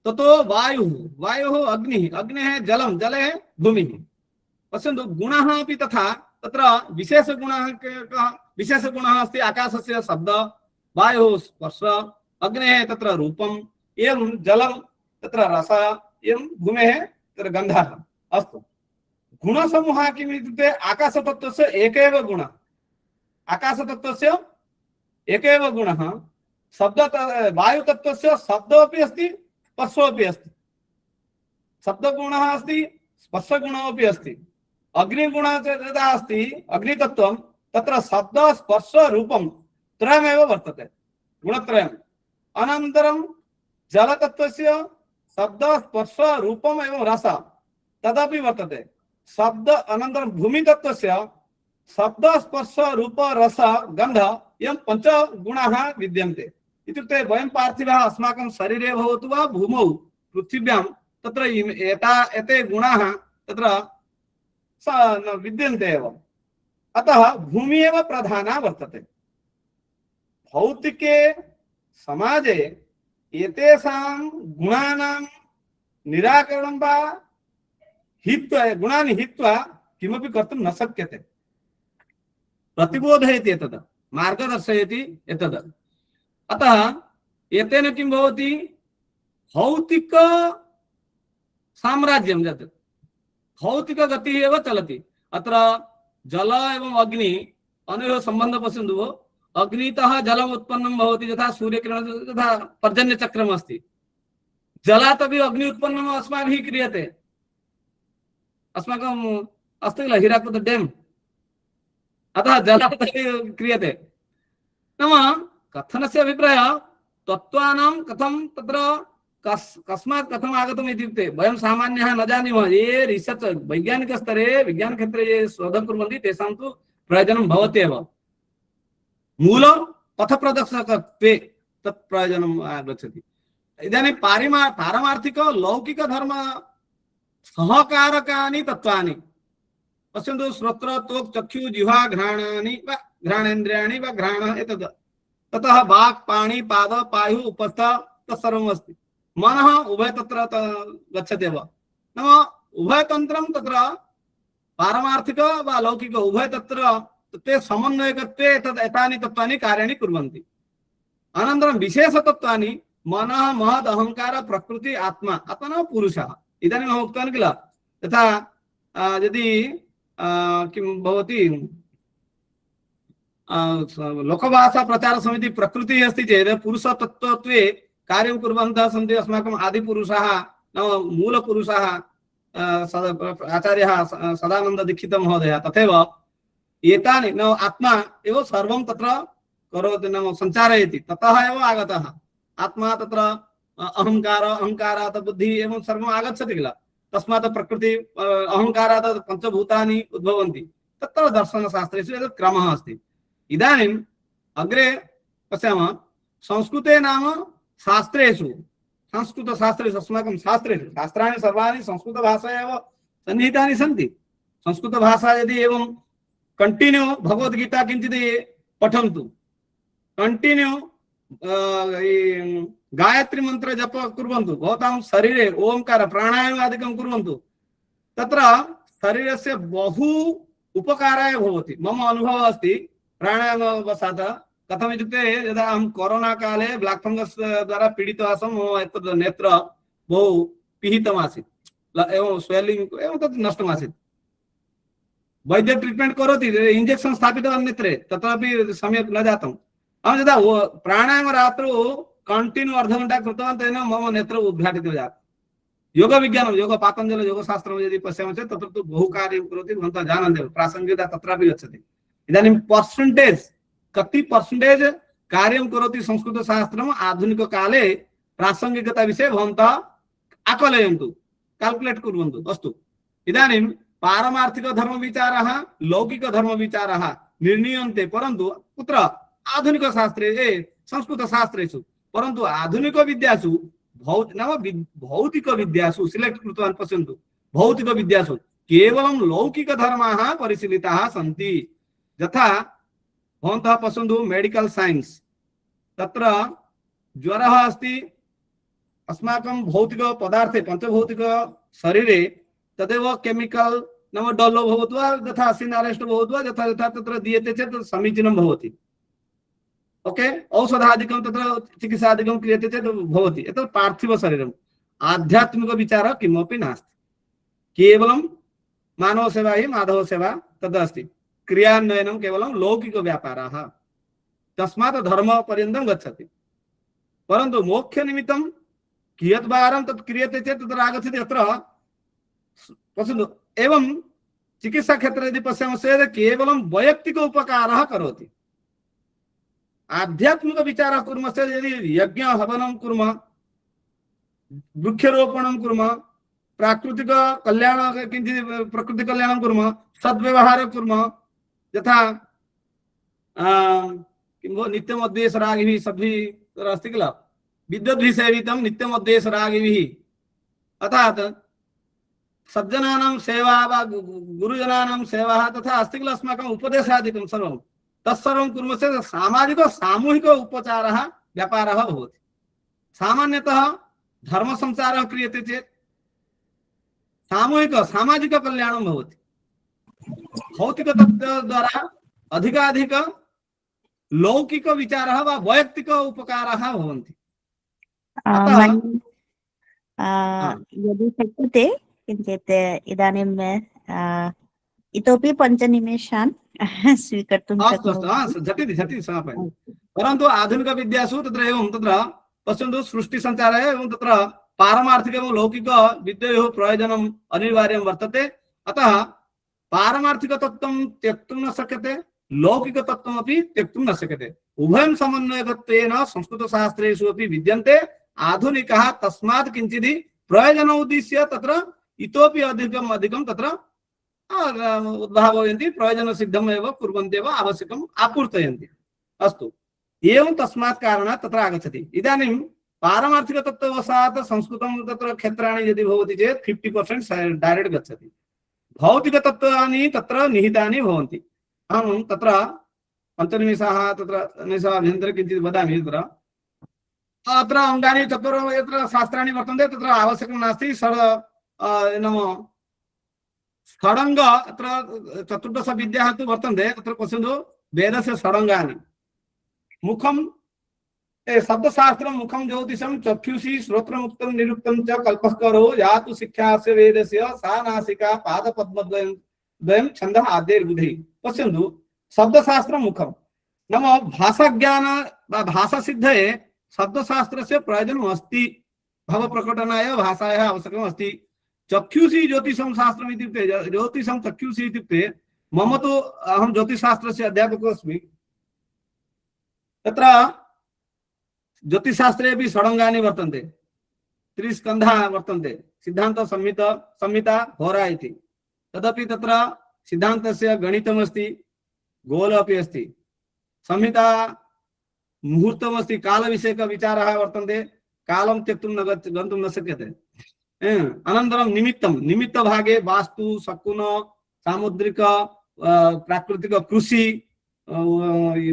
ततो वायुः, वायुः अग्निः, अग्नेः जलं, जले भूमिः। पश्यन्तु गुणः अपि तथा। तत्र विशेषगुणः अस्ति आकाशस्य शब्द, वायुः स्पर्श, अग्नेः तत्र रूपम्, एवं जलं तत्र रस, एवं भूमेः तत्र गन्धः। अस्तु, गुणसमूहः किम् इत्युक्ते आकाशतत्त्वस्य एकैव गुणः, आकाशतत्त्वस्य एकैव गुणः। शब्द वायुतत्त्वस्य शब्दोऽपि अस्ति स्पर्शोऽपि अस्ति, शब्दगुणः अस्ति स्पर्शगुणोऽपि अस्ति। अग्निगुणः यदा अस्ति अग्नितत्त्वं, तत्र शब्द स्पर्श रूपं त्रयमेव वर्तते, गुणत्रयम्। अनन्तरं जलतत्त्वस्य शब्द स्पर्श रूपम् एवं रस तदपि वर्तते। शब्द अनन्तरं भूमितत्त्वस्य शब्द स्पर्श रूप रस गन्ध एवं पञ्चगुणाः विद्यन्ते। इत्युक्ते वयं पार्थिवः अस्माकं शरीरे भवतु वा भूमौ पृथिव्यां तत्र एते गुणाः तत्र विद्यन्ते एव। अतः भूमि एव प्रधाना वर्तते। भौतिके समाजे एतेषां गुणानां निराकरणं वा हित्वा, गुणानि हित्वा किमपि कर्तुं न शक्यते। प्रतिबोधयति एतद्, मार्गदर्शयति एतद्। अतः एतेन किं भवति, भौतिक साम्राज्यं यत् भौतिक गतिः एव चलति। अत्र जल एवं अग्नि अनयोः सम्बन्धः पश्यन्तु। अग्नितः जलम् उत्पन्नं भवति, यथा सूर्यकिरणं, तथा पर्जन्यचक्रम् अस्ति। जलात् अपि अग्नि उत्पन्नम् अस्माभिः क्रियते। अस्माकम् अस्ति किल हिराकुद डैम्, अतः जलात् क्रियते। नाम कथनस्य अभिप्रायः तत्त्वानां कथं तत्र कस्मात् कथम् आगतम् इत्युक्ते वयं सामान्यः न जानीमः। ये रिसर्च वैज्ञानिकस्तरे विज्ञानक्षेत्रे ये शोधं कुर्वन्ति तेषां तु प्रयोजनं भवति एव। मूल पथप्रदर्शकत्वे तत् प्रयोजनम् आगच्छति। इदानीं पारमार्थिक लौकिक धर्म सहकारकानि तत्त्वानि पश्यन्तु। श्रोत्र त्वक् चक्षु जिह्वा घ्राणानि वा घ्राणेन्द्रियाणि वा घ्राणः एतद्, ततः वाक् पाणि पाद पायुः उपस्थ तत्सर्वम् अस्ति। मनः उभय तत्र गच्छति एव। नाम उभयतन्त्रं तत्र पारमार्थिक वा लौकिक उभय तत्र ते समन्वयकत्वे एतानि तत्त्वानि कार्याणि कुर्वन्ति। अनन्तरं विशेषतत्त्वानि मनः महद् अहङ्कार प्रकृति आत्मा, आत्मा नाम पुरुषः। इदानीं अहम् उक्तवान् किल, यथा यदि किं भवति लोकभाषा प्रचार समिति प्रकृतिः अस्ति चेत् पुरुषतत्त्वे कार्यं कुर्वन्तः सन्ति अस्माकम् आदिपुरुषाः नाम मूलपुरुषाः आचार्यः सदानन्ददीक्षित महोदयः तथैव एतानि नाम आत्मा एव सर्वं तत्र करोति नाम सञ्चारयति ततः एव आगतः आत्मा तत्र अहङ्कारात् बुद्धिः एवं सर्वम् आगच्छति किल तस्मात् प्रकृति अहङ्कारात् पञ्चभूतानि उद्भवन्ति तत्र दर्शनशास्त्रेषु एतत् क्रमः अस्ति। इदानीम् अग्रे पश्यामः संस्कृते नाम शास्त्रेषु संस्कृतशास्त्रेषु अस्माकं शास्त्रेषु शास्त्राणि सर्वाणि संस्कृतभाषया एव सन्निहितानि सन्ति। संस्कृतभाषा यदि एवं कंटिन्यू भगवद्गीता किञ्चित् पठन्तु कंटिन्यू गायत्री मंत्र जप कुर्वन्तु भवतां शरीरे ओंकार प्राणायामादिकं कुर्वन्तु तत्र शरीरस्य बहु उपकाराय भवति। मम अनुभवः अस्ति प्राणायामवशात् कथम् इत्युक्ते यदा अहं कोरोना काले ब्लैक फंगस द्वारा पीडितः आसम् मम एतत् नेत्र बहु पिहितमासीत् एवं स्वेलिंग एवं तत् नष्टमासीत् वैद्य ट्रीटमेंट करोति इंजेक्शन स्थापितवान् नेत्रे तत्रापि सम्यक् न जातम् अहं यदा प्राणायाम रात्रौ कंटिन्यू अर्धघण्टा कृतवान् तेन मम नेत्र उद्घाटितो जातः। योग विज्ञानं योग पातञ्जल योगशास्त्रं यदि पश्यामः चेत् तत्र तु बहु कार्यं करोति भवन्तः जानन्ति प्रासङ्गिकता तत्रापि गच्छति। इदानीं पर्सेण्टेज् कति पर्सेण्टेज् कार्यं करोति संस्कृतशास्त्रम् आधुनिककाले प्रासङ्गिकता विषये भवन्तः आकलयन्तु काल्कुलेट् कुर्वन्तु। अस्तु इदानीं पारमार्थिक धर्म विचारः लौकिक धर्म विचारः निर्णीयन्ते परन्तु कुत्र आधुनिक शास्त्रे संस्कृत शास्त्रेषु परन्तु आधुनिक विद्यासु भौतिक विद्यासु सिलेक्ट कृतवान् पश्यन्तु भौतिक विद्यासु केवलं लौकिक धर्माः परिशीलिताः सन्ति। यथा भवन्तः पश्यन्तु मेडिकल साइंस तत्र ज्वरः अस्ति अस्माकं भौतिक पदार्थे पंचभौतिक शरीरे तदेव केमिकल नाम डल्लो भवतु वा तथा एसिड अरेस्ट भवतु वा यथा यथा तत्र दीयते चेत् समीचीनं भवति। ओके औषधादिकं तत्र चिकित्सादिकं क्रियते चेत् भवति। एतत् पार्थिव शरीरम् आध्यात्मिक विचारः किमपि नास्ति केवलं मानव सेवा हि माधव सेवा तदस्ति क्रियान्वयनं केवलं लौकिक व्यापारः तस्मात् धर्म पर्यन्तं गच्छति परन्तु मोक्ष निमित्तं कियद्वारं तत् क्रियते चेत् तत्र आगच्छति अत्र पश्यन्तु। एवं चिकित्सा क्षेत्रे यदि पश्यामः चेत् केवलं वैयक्तिक उपकारः करोति। आध्यात्मिक विचारः कुर्मः चेत् यदि यज्ञ हवनं कुर्मः वृक्षरोपणं कुर्मः प्राकृतिक कल्याण किञ्चित् प्रकृति कल्याणं कुर्मः सद्व्यवहारं कुर्मः यथा किं भो नित्यमद्वेषरागिभिः सद्भिः अस्ति किल विद्वद्भिः सेवितं नित्यमद्वेषरागिभिः अर्थात् सज्जनानां सेवा वा गुरुजनानां सेवा तथा अस्ति किल अस्माकम् उपदेशादिकं सर्वं तत्सर्वं कुर्मः चेत् सामाजिक सामूहिक उपचारः व्यापारः भवति। सामान्यतः धर्म संचारः क्रियते चेत् सामूहिक सामाजिक कल्याणं भवति। भौतिक तत्त्व द्वारा अधिकाधिक लौकिक विचारः वा वैयक्तिक उपकारः भवन्ति। यदि शक्यते किञ्चित् इदानीं इतोपि 5 निमेषान् स्वीकर्तुं शक्नोमि। झटिति झटिति समापयामि। परन्तु आधुनिक विद्यासु तत्र एवं तत्र पश्यन्तु सृष्टि संचारे एवं तत्र पारमार्थिक एवं लौकिक विद्योः प्रयोजनम् अनिवार्यं वर्तते। अतः पारमार्थिक तत्त्वं त्यक्तुं न शक्यते लौकिक तत्त्वमपि त्यक्तुं न शक्यते। उभयं समन्वयकत्वेन संस्कृतशास्त्रेषु अपि विद्यन्ते। आधुनिकः तस्मात् किञ्चित् प्रयोजनम् उद्दिश्य तत्र इतोपि अधिकं तत्र उद्भावयन्ति प्रयोजन सिद्धम् एव कुर्वन्ति एव आवश्यकम् आपूर्तयन्ति। अस्तु एवं तस्मात् कारणात् तत्र आगच्छति। इदानीं पारमार्थिक तत्त्ववशात् संस्कृतं तत्र क्षेत्राणि यदि भवति चेत् 50% डायरेक्ट् गच्छति। भौतिक तत्त्वानि तत्र निहितानि भवन्ति। अहं तत्र 5 निमेषाः तत्र निमेषाभ्यन्तरे किञ्चित् वदामि। तत्र अत्र अङ्गानि चत्वारः यत्र शास्त्राणि वर्तन्ते तत्र आवश्यकं नास्ति नाम षडङ्ग अत्र 14 विद्याः तु वर्तन्ते। तत्र पश्यन्तु वेदस्य षडङ्गानि मुखं शब्दशास्त्रं मुखं ज्योतिषं चक्षुषी श्रोत्रमुक्तं निरुक्तं च कल्पस्करो या तु शिक्षास्य वेदस्य सा नासिका पादपद्मद्वयं छन्दः आद्यैर्बुधैः। पश्यन्तु शब्दशास्त्रं मुखं नाम भाषा ज्ञान भाषा सिद्धये शब्दशास्त्रस्य प्रयोजनम् अस्ति भाव प्रकटनाय भाषायाः आवश्यकम् अस्ति चक्षुषी ज्योतिषं शास्त्रम् इत्युक्ते ज्योतिषं चक्षुषी इत्युक्ते मम तु अहं ज्योतिषशास्त्रस्य अध्यापकः अस्मि तत्र ज्योतिषशास्त्रे अपि षडङ्गानि वर्तन्ते त्रिस्कन्धाः वर्तन्ते सिद्धान्त संहिता होरा इति तदपि तत्र सिद्धान्तस्य गणितमस्ति गोल अपि अस्ति संहिता मुहूर्तमस्ति कालविषयकविचाराः वर्तन्ते कालं त्यक्तुं न गन्तुं न शक्यते अनन्तरं निमित्तभागे वास्तु शकुन सामुद्रिक प्राकृतिक कृषि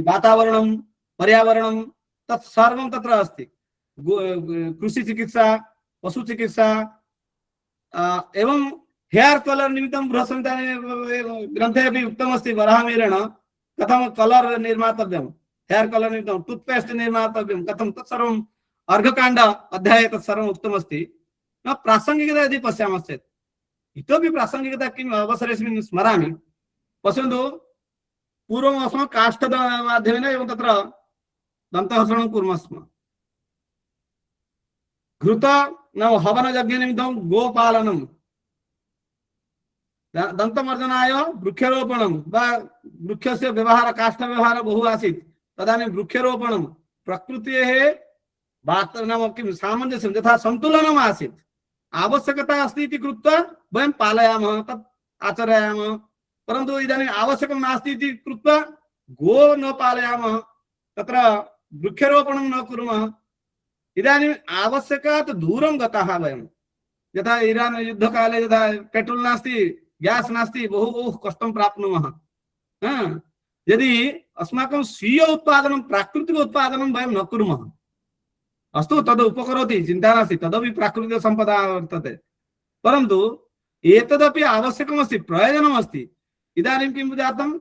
वातावरणं पर्यावरणं तत्सर्वं तत्र अस्ति कृषि चिकित्सा पशु चिकित्सा एवं हेयर कलर निमित्तं बृहत्संहिता ग्रन्थे अपि उक्तमस्ति वराहमिहिरेण कथं कलर निर्मातव्यं हेयर कलर निमित्तं टूथपेस्ट निर्मातव्यं कथं तत्सर्वम् अर्घकाण्ड अध्याये तत्सर्वम् उक्तमस्ति प्रासंगिकता यदि पश्यामश्चेत् इतोपि प्रासंगिकता किम् अवसरेऽस्मिन् स्मरामि पश्यन्तु पूर्वम् अस्माकं काष्ठमाध्यमेन एवं तत्र दन्तहसनं कुर्मः स्म घृत नाम हवनयज्ञ निमित्तं गोपालनं दन्तमर्जनाय वृक्षरोपणं वा वृक्षस्य व्यवहार काष्ठव्यवहारः बहु आसीत् तदानीं वृक्षरोपणं प्रकृतेः नाम किं सामञ्जस्यं यथा सन्तुलनम् आसीत् आवश्यकता अस्ति इति कृत्वा वयं पालयामः तत् आचरामः परन्तु इदानीम् आवश्यकं नास्ति इति कृत्वा गो न पालयामः तत्र वृक्षरोपणं न कुर्मः इदानीम् आवश्यकात् दूरं गताः वयं यथा इरान् युद्धकाले यथा पेट्रोल् नास्ति ग्यास् नास्ति बहु कष्टं प्राप्नुमः यदि अस्माकं स्वीय उत्पादनं प्राकृतिक उत्पादनं वयं न कुर्मः अस्तु तद् उपकरोति चिन्ता नास्ति तदपि प्राकृतिक सम्पदा वर्तते परन्तु एतदपि आवश्यकमस्ति प्रयोजनमस्ति इदानीं किं जातं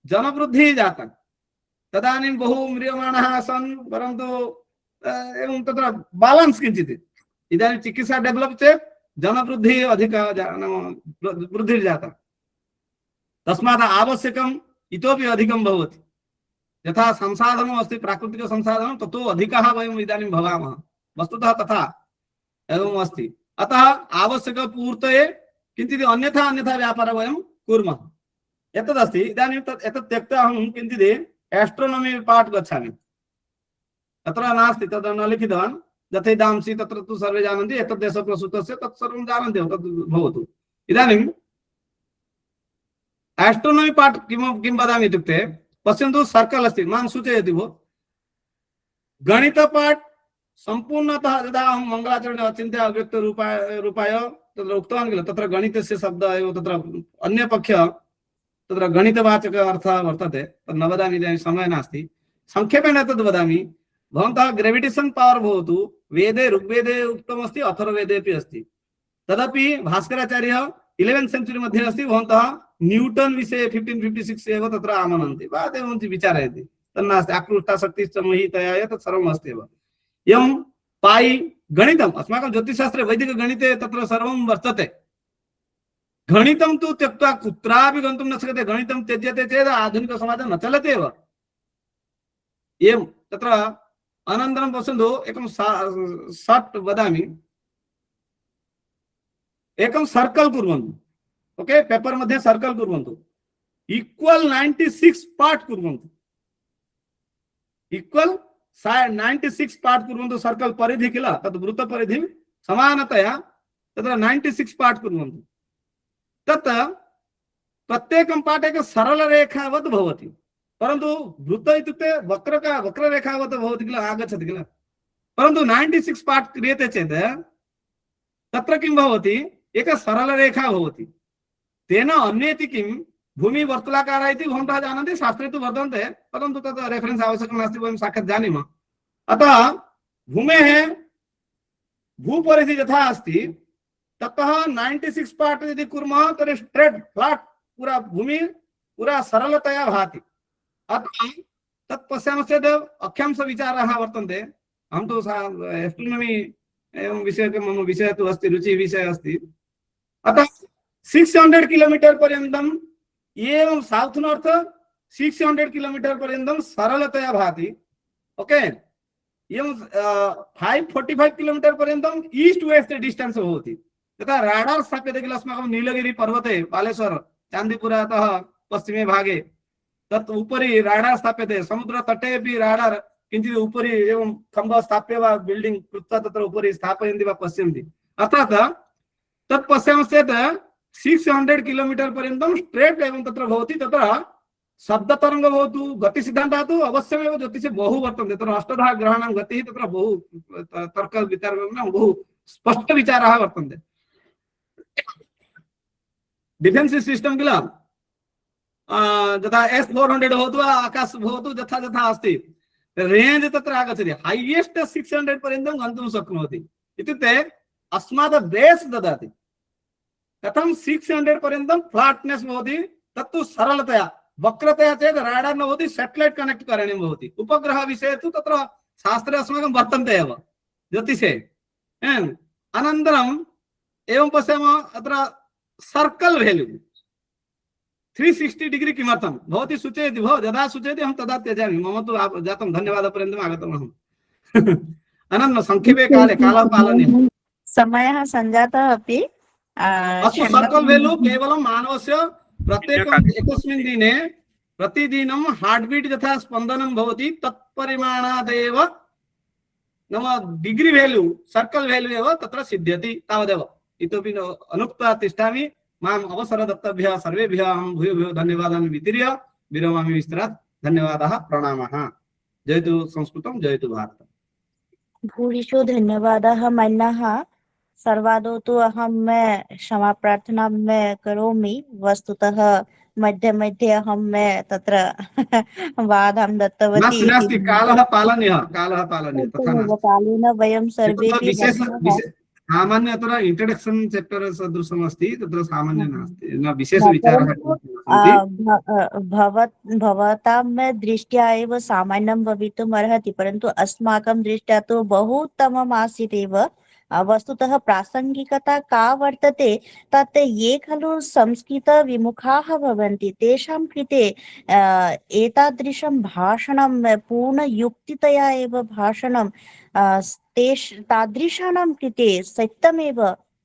जनवृद्धिः जाता तदानीं बहु म्रियमाणः आसन् परन्तु एवं तत्र बालान्स् किञ्चित् इदानीं चिकित्सा डेवलप् चेत् जनवृद्धिः अधिका वृद्धिर्जाता तस्मात् आवश्यकम् इतोपि अधिकं भवति यथा संसाधनम् अस्ति प्राकृतिक संसाधनं ततो अधिकः वयम् इदानीं भवामः वस्तुतः तथा एवम् अस्ति अतः आवश्यकपूर्तये किञ्चित् अन्यथा व्यापारः वयं कुर्मः एतदस्ति इदानीं एतत् त्यक्त्वा अहं किञ्चित् एस्ट्रोनॉमी पार्ट गच्छामि तत्र नास्ति तद् न लिखितवान् यथैदांसि तत्र तु सर्वे जानन्ति एतद् देशप्रसूतस्य तत् सर्वं जानन्ति तद् भवतु इदानीम् एस्ट्रोनॉमी पार्ट किं वदामि इत्युक्ते पश्यन्तु सर्कल अस्ति मां सूचयति भो गणित पाठ संपूर्णतः यदा अहं मङ्गलाचरणे अचिन्त्य अव्यक्तरूपाय तत्र उक्तवान् किल तत्र गणितस्य शब्दः एव तत्र अन्यपक्ष तत्र गणितवाचक अर्थः वर्तते तद् न वदामि इदानीं समयः नास्ति संक्षेपेण तद् वदामि भवन्तः ग्रेविटेशन् पावर् भवतु वेदे ऋग्वेदे उक्तमस्ति अथर्ववेदे अपि अस्ति तदपि भास्कराचार्यः 11th सेञ्चुरी मध्ये अस्ति भवन्तः न्यूटन विषये 1556 एव तत्र आमनन्ति वा एवं विचारयति तन्नास्ति आकृष्टाशक्तिश्च महितया तत् सर्वम् अस्ति एव यं पायि गणितम् अस्माकं ज्योतिषशास्त्रे वैदिकगणिते तत्र सर्वं वर्तते गणितं तु त्यक्त्वा कुत्रापि गन्तुं न शक्यते गणितं त्यज्यते चेत् आधुनिकसमाजे न चलति एव एवं तत्र अनन्तरं पश्यन्तु एकं शार्ट् वदामि एकं सर्कल कुर्वन्तु ओके पेपर मध्ये सर्कल कुर्वन्तु इक्वल 96 पार्ट कुर्वन्तु इक्वल 96 पार्ट कुर्वन्तु सर्कल परिधि किल तद् वृत्त परिधि समानतया तत्र 96 पार्ट कुर्वन्तु तत् प्रत्येकं पार्ट एक सरल रेखावत् भवति परन्तु वृत्त इत्युक्ते वक्ररेखावत् भवति किल आगच्छति किल परन्तु 96 पार्ट क्रियते चेत् तत्र किं भवति एक सरल रेखा भवति तेन अन्येति किं भूमि वर्तुलाकार इति भवन्तः जानन्ति शास्त्रे तु वर्तन्ते परन्तु तत् रेफरेन्स् आवश्यकं नास्ति वयं साक्षात् जानीमः अतः भूमेः भूपरिधि यथा अस्ति ततः 96 पार्ट यदि कुर्मः तर्हि स्ट्रेट फ्लैट पूरा भूमि पूरा सरलतया भाति अतः तत् पश्यामश्चेत् अक्षांश विचाराः वर्तन्ते अहं तु एस्ट्रोनॉमी एवं विषयके मम विषयः तु अस्ति रुचि विषयः अस्ति अतः 600 किलोमीटर पर्यन्तम् एवं साउथ नॉर्थ 600 किलोमीटर पर्यन्तं सरलतया भाति। ओके, एवं 545 किलोमीटर पर्यन्तं ईस्ट वेस्ट डिस्टेंस भवति। तथा राडार स्थाप्यते किल अस्माकं नीलगिरि पर्वते बालेश्वर चान्दिपुरतः पश्चिमे भागे तत् उपरि राडार स्थाप्यते। समुद्र तटे अपि राडार किञ्चित् उपरि एवं खम्बः स्थाप्य वा बिल्डिंग कृत्वा तत्र उपरि स्थापयन्ति वा पश्यन्ति। अर्थात् तत् पश्यामश्चेत् 600 किलोमीटर पर्यन्तं स्ट्रेट एवं तत्र भवति। तत्र शब्दतरंग भवतु गतिसिद्धान्तः तु अवश्यमेव ज्योतिषे बहु वर्तन्ते। तत्र अष्टधा ग्रहाणां गतिः तत्र बहु तर्क वितर्कं बहु स्पष्ट विचाराः वर्तन्ते। डिफेन्स सिस्टम किल यथा S400 भवतु वा आकाश भवतु यथा यथा अस्ति रेंज तत्र आगच्छति। हाईएस्ट 600 पर्यन्तं गन्तुं शक्नोति इत्युक्ते अस्मात् बेस् ददाति। कथं 600 पर्यन्तं फ्लाट्नेस भवति तत्तु सरलतया। वक्रतया चेत् राडार न भवति, सैटेलाइट कनेक्ट करणीयं भवति। उपग्रह विषये तु तत्र शास्त्रे अस्माकं वर्तन्ते एव ज्योतिषे। अनन्तरम् एवं पश्यामः अत्र सर्कल वैल्यू 360 डिग्री किमर्थं भवती सूचयति भो, यदा सूचयति अहं तदा त्यजामि। मम तु जातं धन्यवादपर्यन्तम् आगतम् अहम्। अनन्तरं संक्षेपे कालः पालनीयः। समयः सञ्जातः अपि अस्तु, सर्कल वैल्यू केवलं मानवस्य प्रत्येकम् एकस्मिन् दिने प्रतिदिनं हार्टबीट यथा स्पन्दनं भवति तत्परिमाणादेव नाम डिग्री वैल्यू सर्कल वैल्यू एव तत्र सिद्ध्यति तावदेव। इतोपि अनुक्त्वा तिष्ठामि। माम् अवसर दत्तभ्यः सर्वेभ्यः अहं भूयो भूयो धन्यवादान् वितीर्य विरमामि विस्तरात्। धन्यवादः, प्रणामः। जयतु संस्कृतं, जयतु भारतम्। भूरिशो धन्यवादाः मान्याः। सर्वादौ तु अहं क्षमा प्रार्थना करोमि। वस्तुतः मध्ये मध्ये अहं तत्र बाधां दत्तवती। नास्ति नास्ति, कालः पालनीयः, कालः पालनीयः, तथा नास्ति। कालेन वयं सर्वेपि सामान्यतः इंट्रोडक्शन चैप्टर सदृशम् अस्ति, तत्र सामान्य नास्ति, न विशेष विचारः सन्ति। भवतां दृष्ट्या एव सामान्यं भवितुम् अर्हति, परन्तु अस्माकं दृष्ट्या तु बहु उत्तमम् आसीत् एव। वस्तुतः प्रासंगिकता का वर्तते तत् ये खलु संस्कृत विमुखाः भवन्ति तेषां कृते एतादृशं भाषणं पूर्ण युक्तितया एव भाषणं तादृशानां कृते सत्यमेव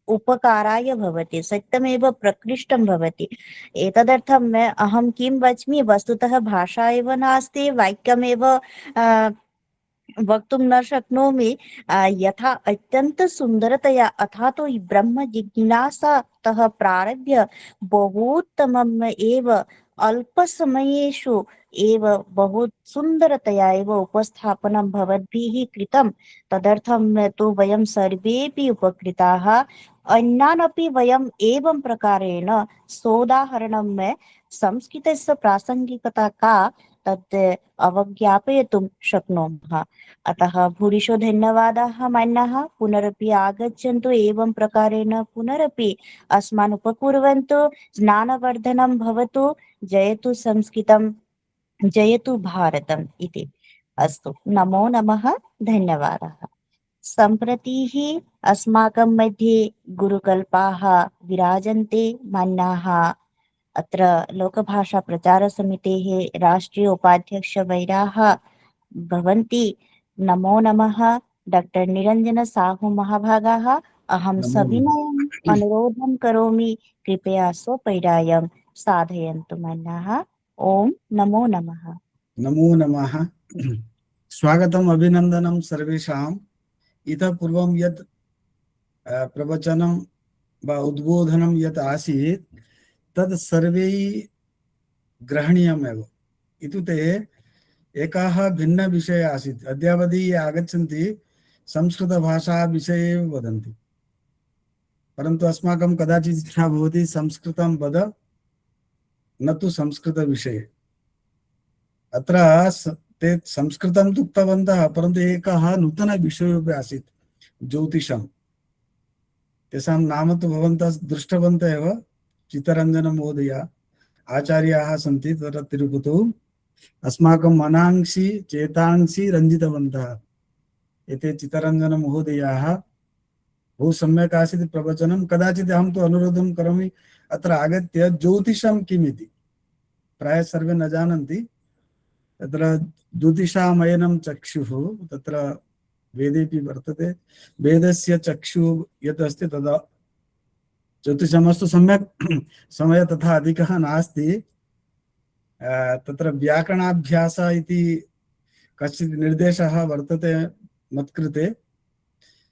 उपकाराय भवति, सत्यमेव प्रकृष्टं भवति। एतदर्थम् अहं किं वच्मि, वस्तुतः भाषा एव नास्ति, वाक्यमेव वक्तुं न शक्नोमि। यथा अत्यंत सुंदरतया अथा तो ब्रह्म जिज्ञासातः प्रारभ्य बहुत्तमम् एव अल्पसमयेषु एव बहु सुंदरतया एव उपस्थापनं भवद्भिः कृतं। तदर्थं तु वयं सर्वेपि उपकृताः। अन्यान् अपि वयम् एवं प्रकारेण सोदाहरणं संस्कृतस्य प्रासंगिकता का तत् अवज्ञापयितुं शक्नुमः। अतः भूरिशो धन्यवादाः मान्याः। पुनरपि आगच्छन्तु, एवं प्रकारेण पुनरपि अस्मान् उपकुर्वन्तु। ज्ञानवर्धनं भवतु। जयतु संस्कृतं, जयतु भारतम् इति। अस्तु, नमो नमः, धन्यवादाः। सम्प्रति अस्माकं मध्ये गुरुकल्पाः विराजन्ते मान्याः। अत्र लोकभाषा प्रचार समितेः राष्ट्रीय उपाध्यक्ष वैराः भवन्ति। नमो नमः, डॉक्टर निरंजन साहू महाभागाः। अहं सविनयम् अनुरोधं करोमि, कृपया स्वपैरायं साधयन्तु मान्याः। ओम नमो नमः। नमो नमः। स्वागतम्, अभिनन्दनं सर्वेषाम्। इतः पूर्वं यत् प्रवचनं वा उद्बोधनं यत् आसीत् तद् सर्वैः ग्रहणीयमेव। इत्युक्ते एकः भिन्न विषयः आसीत्। अद्यावधि ये आगच्छन्ति संस्कृतभाषा विषये एव वदन्ति, परन्तु अस्माकं कदाचित् इच्छा भवति संस्कृतं वद, न तु संस्कृतविषये। अत्र ते संस्कृतं तु उक्तवन्तः, परन्तु एकः नूतनः विषयोपि आसीत्, ज्योतिषं। तेषां नाम तु भवन्तः दृष्टवन्तः एव, चित्तरञ्जन महोदय आचार्याः सन्ति तत्र तिरुपतौ। अस्माकं मनांसि चेतांसि रञ्जितवन्तः एते चित्तरञ्जन महोदयाः। बहु सम्यक् आसीत् प्रवचनं। कदाचित् अहं तु अनुरोधं करोमि अत्र आगत्य ज्योतिषं किम् इति प्रायः सर्वे न जानन्ति तत्र द्युतिषामयनं चक्षुः तत्र वेदेपि वर्तते वेदस्य चक्षुः यत् अस्ति तदा ज्योतिषमस्तु सम्यक् समय तथा अधिकः नास्ति तत्र व्याकरणाभ्यास इति कश्चित् निर्देशः वर्तते मत्कृते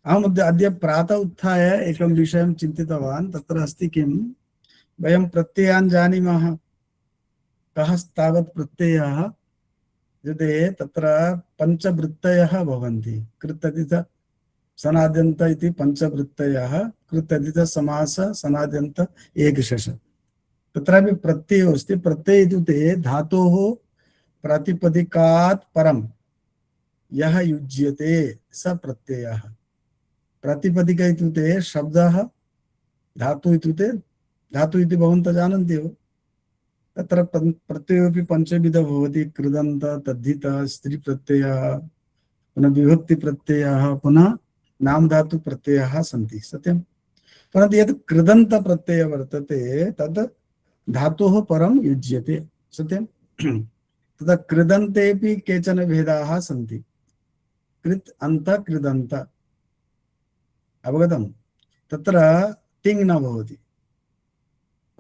अहम् अद्य प्रातः उत्थाय एकं विषयं चिन्तितवान् तत्र अस्ति किं वयं प्रत्ययान् जानीमः कः तावत् प्रत्ययः यदि तत्र पञ्चवृत्तयः भवन्ति कृत्यदित सनाद्यन्त इति पञ्चवृत्तयः कृत्यदित समास सनाद्यन्त एकशेष तत्रापि प्रत्ययो अस्ति प्रत्यय इत्युक्ते धातोः प्रातिपदिकात् परं यः युज्यते स प्रत्ययः प्रातिपदिक इत्युक्ते शब्दः धातु इत्युक्ते धातु इति भवन्तः जानन्ति एव तत्र प्रत्ययोपि पञ्चविधः भवति कृदन्त तद्धित स्त्री प्रत्ययः पुनः विभक्ति प्रत्ययः पुनः नाम धातु प्रत्ययः सन्ति सत्यं परन्तु यत् कृदन्त प्रत्ययः वर्तते तद् धातोः परं युज्यते सत्यं तदा कृदन्तेपि केचन भेदाः सन्ति कृत् अन्त कृदन्त अवगतं तत्र तिङ् न भवति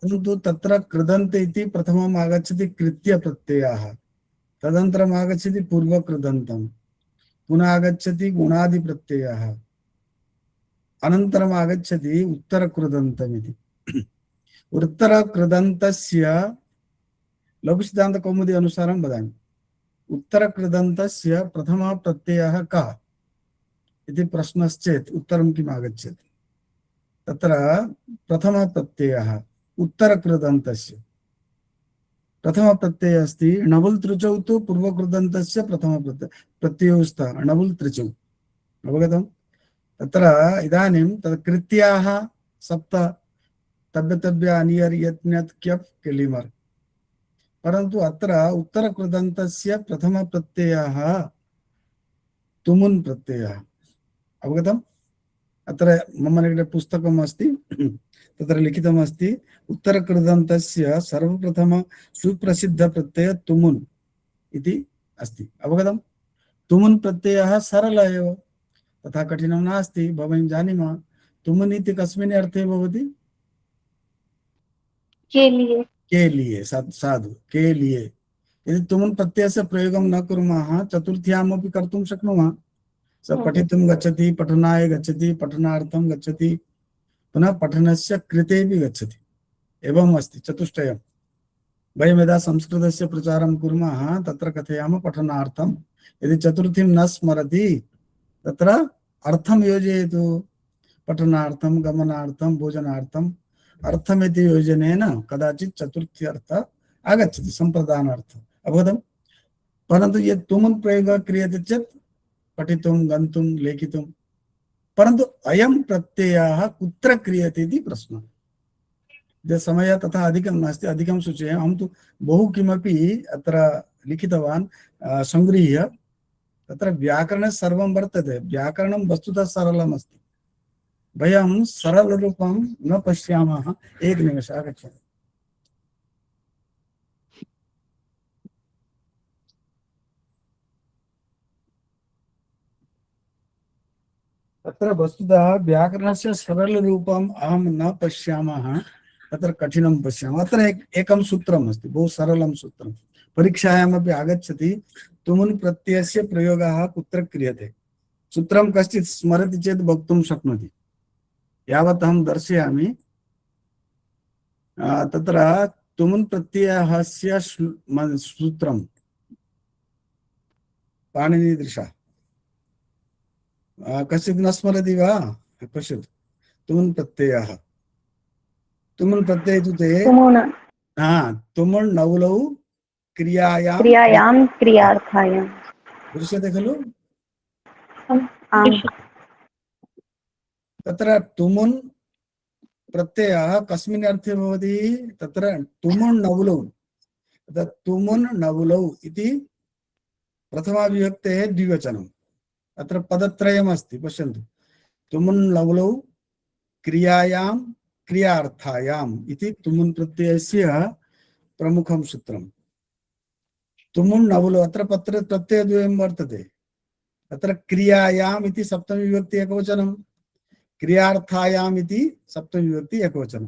परन्तु तत्र कृदन्ते इति प्रथमम् आगच्छति कृत्य प्रत्ययः तदनन्तरम् आगच्छति पूर्वकृदन्तं पुनः आगच्छति गुणादि प्रत्ययः अनन्तरम् आगच्छति उत्तरकृदन्तम् इति उत्तरकृदन्तस्य लघुसिद्धान्तकौमुदी अनुसारं वदामि उत्तरकृदन्तस्य प्रथमः प्रत्ययः कः इति प्रश्नश्चेत् उत्तरं किम् आगच्छति तत्र प्रथमः प्रत्ययः उत्तरकृदन्तस्य प्रथमः प्रत्ययः अस्ति णवुल् त्रिचौ तु पूर्वकृदन्तस्य प्रथमः प्रत्ययो स्तः णवुल् त्रिचौ अवगतं तत्र इदानीं तत् कृत्याः सप्त तव्यतव्य अनियर् यत्न्यत् क्यप् किलिमर् परन्तु अत्र उत्तरकृदन्तस्य प्रथमः प्रत्ययः तुमुन् प्रत्ययः अवगतम् अत्र मम निकटे पुस्तकम् अस्ति तत्र लिखितमस्ति उत्तरकृदन्तस्य सर्वप्रथम सुप्रसिद्ध प्रत्यय तुमुन् इति अस्ति अवगतं तुमुन् प्रत्ययः सरलः एव तथा कठिनं नास्ति वयं जानीमः तुमुन् इति कस्मिन् अर्थे भवति के लिए साधु के लिए यदि तुमुन् प्रत्ययस्य प्रयोगं न कुर्मः चतुर्थ्यामपि कर्तुं शक्नुमः स पठितुं गच्छति पठनाय गच्छति पठनार्थं गच्छति पुनः पठनस्य कृतेपि गच्छति एवम् अस्ति चतुष्टयं वयं यदा संस्कृतस्य प्रचारं कुर्मः तत्र कथयामः पठनार्थं यदि चतुर्थीं न स्मरति तत्र अर्थं योजयतु पठनार्थं गमनार्थं भोजनार्थं अर्थमिति योजनेन कदाचित् चतुर्थी अर्थ आगच्छति सम्प्रदानार्थम् अवगतं परन्तु यत् तुमुन् प्रयोगः क्रियते चेत् पठितुं गन्तुं लेखितुं परन्तु अयं प्रत्ययः कुत्र क्रियते इति प्रश्नः समयः तथा अधिकं नास्ति अधिकं सूचयामि अहं तु बहु किमपि अत्र लिखितवान् सङ्गृह्य तत्र व्याकरणे सर्वं वर्तते व्याकरणं वस्तुतः सरलमस्ति वयं सरलरूपं न पश्यामः एकनिमेषः आगच्छति तत्र वस्तुतः व्याकरणस्य सरलरूपम् अहं न पश्यामः तत्र कठिनं पश्यामः अत्र एकं सूत्रम् अस्ति बहु सरलं सूत्रं परीक्षायामपि आगच्छति तुमुन् प्रत्ययस्य प्रयोगः कुत्र क्रियते सूत्रं कश्चित् स्मरति चेत् वक्तुं शक्नोति यावत् अहं दर्शयामि तत्र तुमुन् प्रत्ययस्य सूत्रं पाणिनिदृशा कश्चित् न स्मरति वा पश्यतु तुमुन् प्रत्ययः तुमुन् प्रत्यय इत्युक्ते तुमुन् नवुलौ क्रियायां क्रियार्थायां दृश्यते खलु तत्र तुमुन् प्रत्ययः कस्मिन् अर्थे भवति तत्र तुमुन् नवुलौ तुमुन् नवुलौ इति प्रथमा विभक्तेः द्विवचनम् अत्र पदत्रयम् अस्ति पश्यन्तु तुमुन् नवुलौ क्रियायां क्रियार्थायाम् इति तुमुन् प्रत्ययस्य प्रमुखं सूत्रम् तुमुन् नवुलो अत्र पत्र प्रत्ययद्वयं वर्तते। अत्र क्रियायाम् इति सप्तमी विभक्ति एकवचनं, क्रियार्थायाम् इति सप्तमी विभक्ति एकवचनं।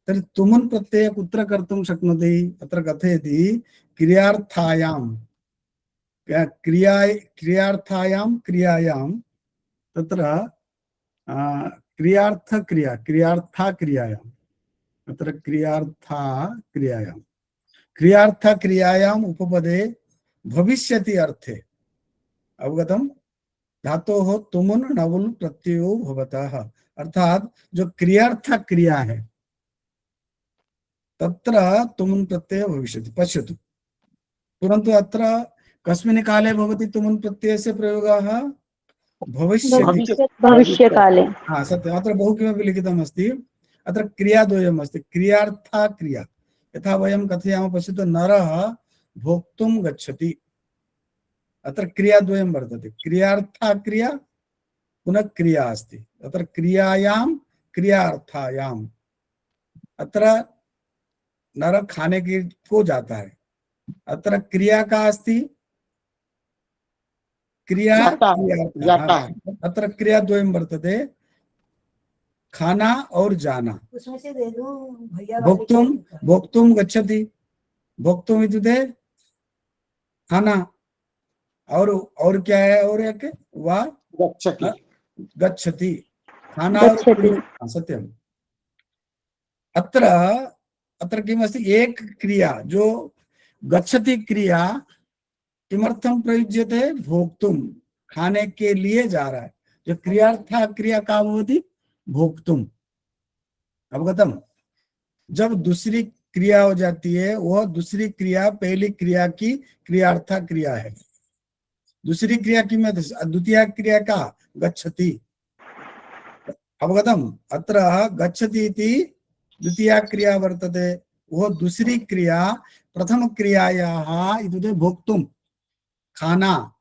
तर्हि तुमुन् प्रत्यय कुत्र कर्तुं शक्नोति? अत्र कथयति क्रियार्थायां, क्रियायां तत्र क्रियार्था क्रियायाम्, अत्र क्रियार्था क्रियायाम् उपपदे भविष्यति अर्थे अवगतम्? धातोः तुमुन् नवुल् प्रत्ययो भवतः, अर्थात जो क्रियार्थ क्रिया है तत्र तुमुन् प्रत्यय भविष्यति। पश्यतु, परन्तु अत्र कस्मिन् काले भवति तुमुन् प्रत्ययस्य प्रयोगः? भविष्यकाले। हाँ सत्यम्, अत्र बहु किमपि लिखितमस्ति। अत्र क्रियाद्वयम् अस्ति, क्रियार्था क्रिया। यथा वयं कथयामः, पश्यतु, नरः भोक्तुं गच्छति, अत्र क्रियाद्वयं वर्तते, क्रियार्था क्रिया पुनः क्रिया अस्ति। अत्र क्रियायां क्रियार्थायाम्, अत्र नर खाने को जाता है, अत्र क्रिया का अस्ति, क्रिया जाता है, अत्र क्रियाद्वयं वर्तते, खाना और जाना। भोक्तुं भोक्तुं गच्छति, भोक्तुं इत्युक्ते खाना, और क्या है, और एक वा गच्छति, खाना और सत्यम्। अत्र किमस्ति, एक क्रिया जो गच्छति क्रिया किमर्थं प्रयुज्यते? भोक्तुं, खाने के लिए जा रहा है। जो क्रियार्था क्रिया का भवति? भोक्तुं। अवगतम? जब दूसरी क्रिया हो जाती है, वह दूसरी क्रिया पहली क्रिया की क्रियार्था क्रिया है। दूसरी क्रिया की में द्वितीय क्रिया का गच्छति। अवगतम? अत्र गच्छति इति द्वितीय क्रिया वर्तते, वह दूसरी क्रिया प्रथम क्रियायाः इत्युक्ते भोक्तुं, खाना,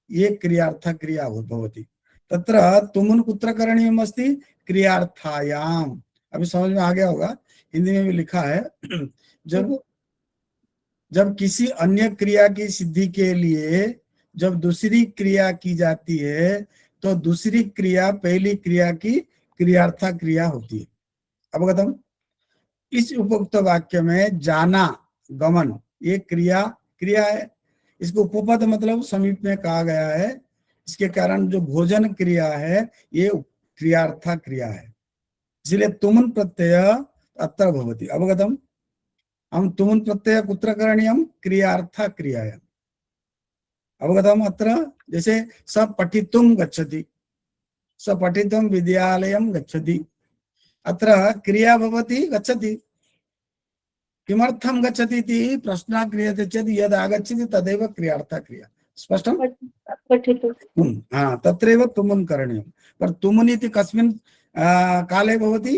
ये क्रियार्थ क्रिया भवति। तत्र तुमुन् कुत्र करणीयम् अस्ति? क्रियार्थायाम। अभी समझ में आ गया होगा, हिंदी में भी लिखा है। जब किसी अन्य क्रिया की सिद्धि के लिए जब दूसरी क्रिया की जाती है, तो दूसरी क्रिया पहली क्रिया की क्रियार्थ क्रिया होती है। अवगतम? इस उपयुक्त वाक्य में जाना, गमन, ये क्रिया है। इसको उपपद मतलब समीप में कहा गया है। इसके कारण जो भोजन क्रिया है ये क्रियार्थ क्रिया है, इसलिए तुमुन् प्रत्यय अत्र भवति। अवगतम? हम तुमुन् प्रत्यय कुत्र करणीयम्? क्रियार्थ क्रियायाम्। अवगतम? अत्र जैसे स पठितुं गच्छति, स पठितुं विद्यालयं गच्छति, अत्र क्रिया भवति गच्छति। किमर्थं गच्छति इति प्रश्नः क्रियते चेत् यद् आगच्छति तदेव क्रियार्थ क्रिया। स्पष्टं? हाँ, तत्रैव तुमुन् करणीयं। पर तुमुन् इति कस्मिन् काले भवति?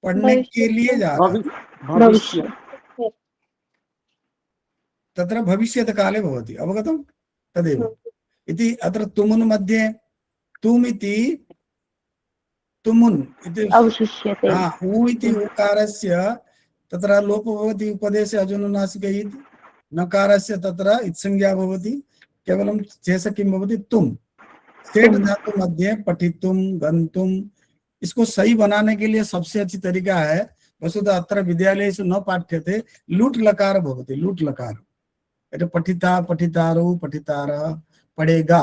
पढ़ने के लिए जाता, तत्र भविष्यत् काले भवति। अवगतं? तदेव इति अत्र तुमुन् मध्ये तुम् इति तुमुन् इति अवशिष्यते। उ इति उकारस्य तत्र लोपो भवति उपदेशे अजनुनासिक इति, नकारस्य तत्र इत्संज्ञा भवति, केवलं शेष किं भवति? तुम्। सेठ धातु मध्ये पठितुं, गन्तुं, इसको सही बनाने के लिए सबसे अच्छी तरीका है, वस्तुतः अत्र विद्यालयेषु न पाठ्यते, लूट लकार भवति, लूट लकार। पठिता, पठितारौ, पठितारः, पढ़ेगा।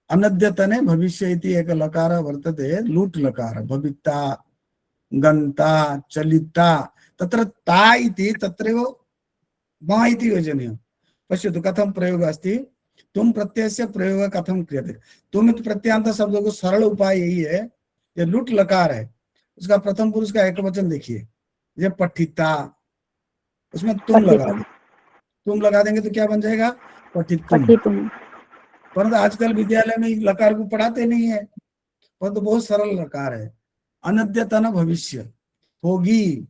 अनद्यतने भविष्य इति एक लकार वर्तते, लूट लकार। भविता, गन्ता, चलिता, तत्र ता इति तत्रैव मा इति योजनीयम्। पश्यतु कथं प्रयोगः अस्ति। तुम प्रत्ययस्य प्रयोग कथं क्रियते? तुम इति प्रत्यांत शब्दों को सरल उपाय यही है, ये लुट लकार है, उसका प्रथम पुरुष का एक वचन देखिए, ये पठिता, उसमें तुम लगा दें, तुम लगा देंगे तो क्या बन जाएगा? पठितुम। परंतु आजकल विद्यालय में लकार को पढ़ाते नहीं है, परंतु बहुत सरल लकार है। अनद्यतन भविष्य, होगी,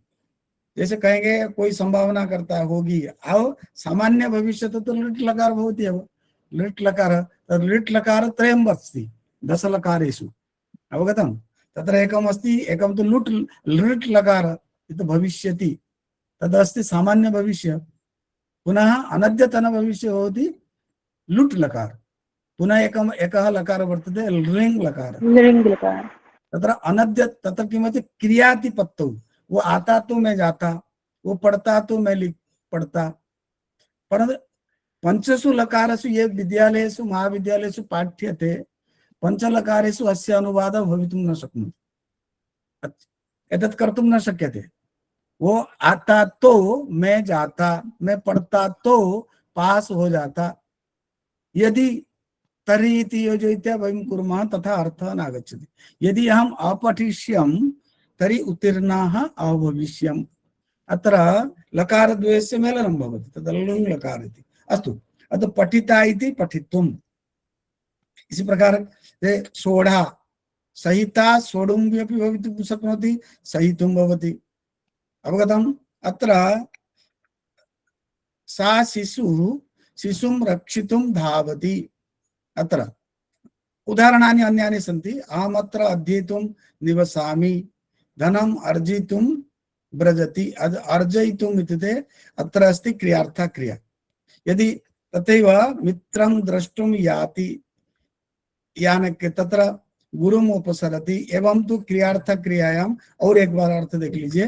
जैसे कहेंगे कोई संभावना करता है, होगी। आओ सामान्य भविष्य तो लिट लकार भवति है, लिट लकार, लिट लकार त्रयम् अस्ति 10 लकारेषु। अवगतम्? तत्र एकम् अस्ति, एकं तु लुट् लिट लकार, इति भविष्यति, तदस्ति सामान्य भविष्य। पुनः अनद्यतन भविष्य भवति लुट् लकार, पुनः एकः लकार वर्तते लृङ् लकार। लिङ् लकार। तत्र अनद्य तत्र किमस्ति क्रियातिपत्तौ, वो आता तो मैं जाता, वो पढ़ता तो मैं पढ़ता। परन्तु पंचसु लकारसु ये विद्यालयेषु महाविद्यालयेषु पाठ्यते, पंचलकारेषु अस्य अनुवादः भवितुं न शक्नोति, एतत् कर्तुं न शक्यते। वो आता तो मैं जाता, मैं पढ़ता तो पास हो जाता। यदि तर्हि इति योजयित्वा वयं कुर्मः तथा अर्थः नागच्छति। यदि अहम् अपठिष्यं तर्हि उत्तीर्णाः अभविष्यम्। अत्र लकारद्वयस्य मेलनं भवति, तद् लृङ् लकार इति। अस्तु, अतः पठिता इति पठितुम्। इसी प्रकार सोढा सहिता सोढुम् अपि भवितुं शक्नोति, सहितुं भवति। अवगतम्? अत्र सा शिशुः शिशुं रक्षितुं धावति। अत्र उदाहरणानि अन्यानि सन्ति। अहमत्र अध्येतुं निवसामि, धनम् अर्जितुं व्रजति। अर्जयितुम् इत्युक्ते अत्र अस्ति क्रियार्था क्रिया। यदि तथैव मित्रं द्रष्टुं याति, यानके तत्र गुरुम् उपसरति। एवं तो क्रियार्थ क्रियायाम और एक बार अर्थ देख लीजिए।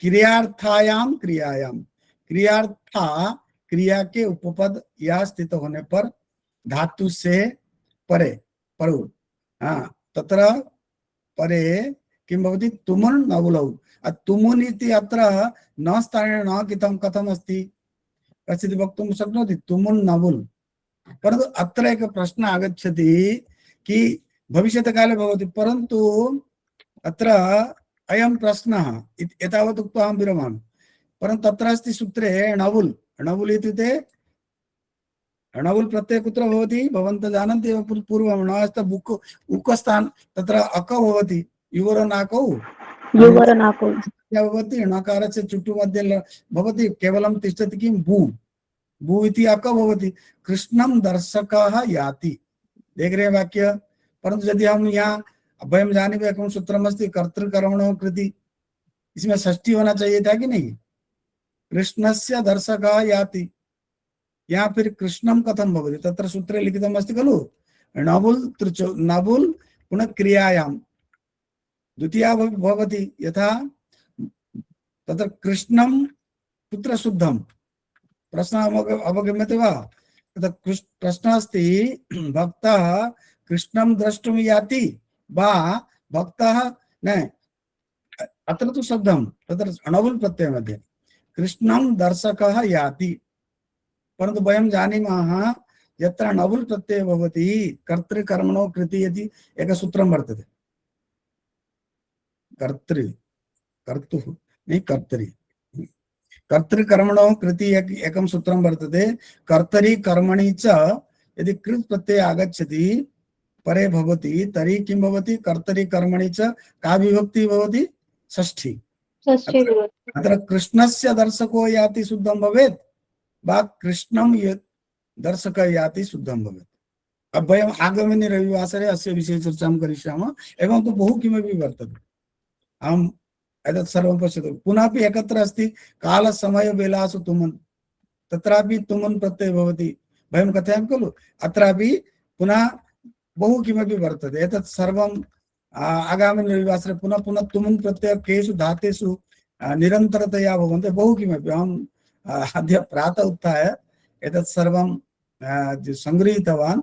क्रियार्थायाम क्रियायाम, क्रियार्था क्रिया के उपपद या स्थित होने पर धातु से परे परु, हाँ, तत्र परे किं भवति तुमुन् नवुलौ। तुमुन् इति अत्र न स्थाने न कितं कथम् अस्ति कश्चित् वक्तुं शक्नोति तुमुन् नवुल्। परन्तु अत्र एक प्रश्न आगच्छति कि भविष्यत्काले भवति, परन्तु अत्र अयं प्रश्नः एतावत् उक्त्वा अहं विरमामि। परन्तु तत्र अस्ति सूत्रे णवुल्। णवुल् इत्युक्ते णवुल् प्रत्ययः कुत्र भवति भवन्तः जानन्ति एव। पूर्वं णस्त बुक् उक्स्थान् तत्र अक भवति, युवरनाकौ युवरनाकौ भवति। णकारस्य चुट्टु मध्ये भवति, केवलं तिष्ठति किं भू, भू इति अक भवति। कृष्णं दर्शकः याति, देख रहे हैं वाक्य। परंतु यदि हम यहाँ अभयम जाने में सूत्रम अस्ति कर्तृकर्मणो कृति, इसमें षष्ठी होना चाहिए था कि नहीं। कृष्णस्य दर्शकः याति, यहाँ फिर कृष्णम कथम भवति, तत्र सूत्रे लिखितम् अस्ति खलु नवुल् त्रिचो नवुल् पुनः क्रियायाम द्वितीया भवति। यथा तत्र कृष्णम कुत्र शुद्धम, प्रश्न अवगम्यते वा। तत्र प्रश्न अस्ति भक्तः कृष्णं द्रष्टुं याति वा भक्तः न, अत्र तु शब्दं तत्र अणवुल् प्रत्यय मध्ये कृष्णं दर्शकः याति। परन्तु वयं जानीमः यत्र णवुल् प्रत्यय भवति कर्तृकर्मणो कृति इति एकं सूत्रं वर्तते। कर्तृ कर्तुः नहीं कर्तरि, कर्तृकर्मणो कृति एकं सूत्रं वर्तते। कर्तरि कर्मणि च यदि कृत् प्रत्यय आगच्छति परे भवति तर्हि किं भवति, कर्तरि कर्मणि च का विभक्ति भवति, षष्ठी। अत्र कृष्णस्य दर्शको याति शुद्धं भवेत् वा कृष्णं दर्शकः याति शुद्धं भवेत्। अब वयम् आगामिनि रविवासरे अस्य विषये चर्चां करिष्यामः। एवं तु बहु किमपि वर्तते, अहम् एतत् सर्वं पश्यतु। पुनः एकत्र अस्ति कालसमयवेलासु तुमुन्, तत्रापि तुमुन् प्रत्ययः भवति, वयं कथयामः खलु। अत्रापि पुनः बहु किमपि वर्तते। एतत् सर्वं आगामिनि रविवासरे पुनः पुनः तुमुन् प्रत्ययः केषु धातेषु निरन्तरतया भवन्ति, बहु किमपि। अहम् अद्य प्रातः उत्थाय एतत् सर्वं सङ्गृहीतवान्,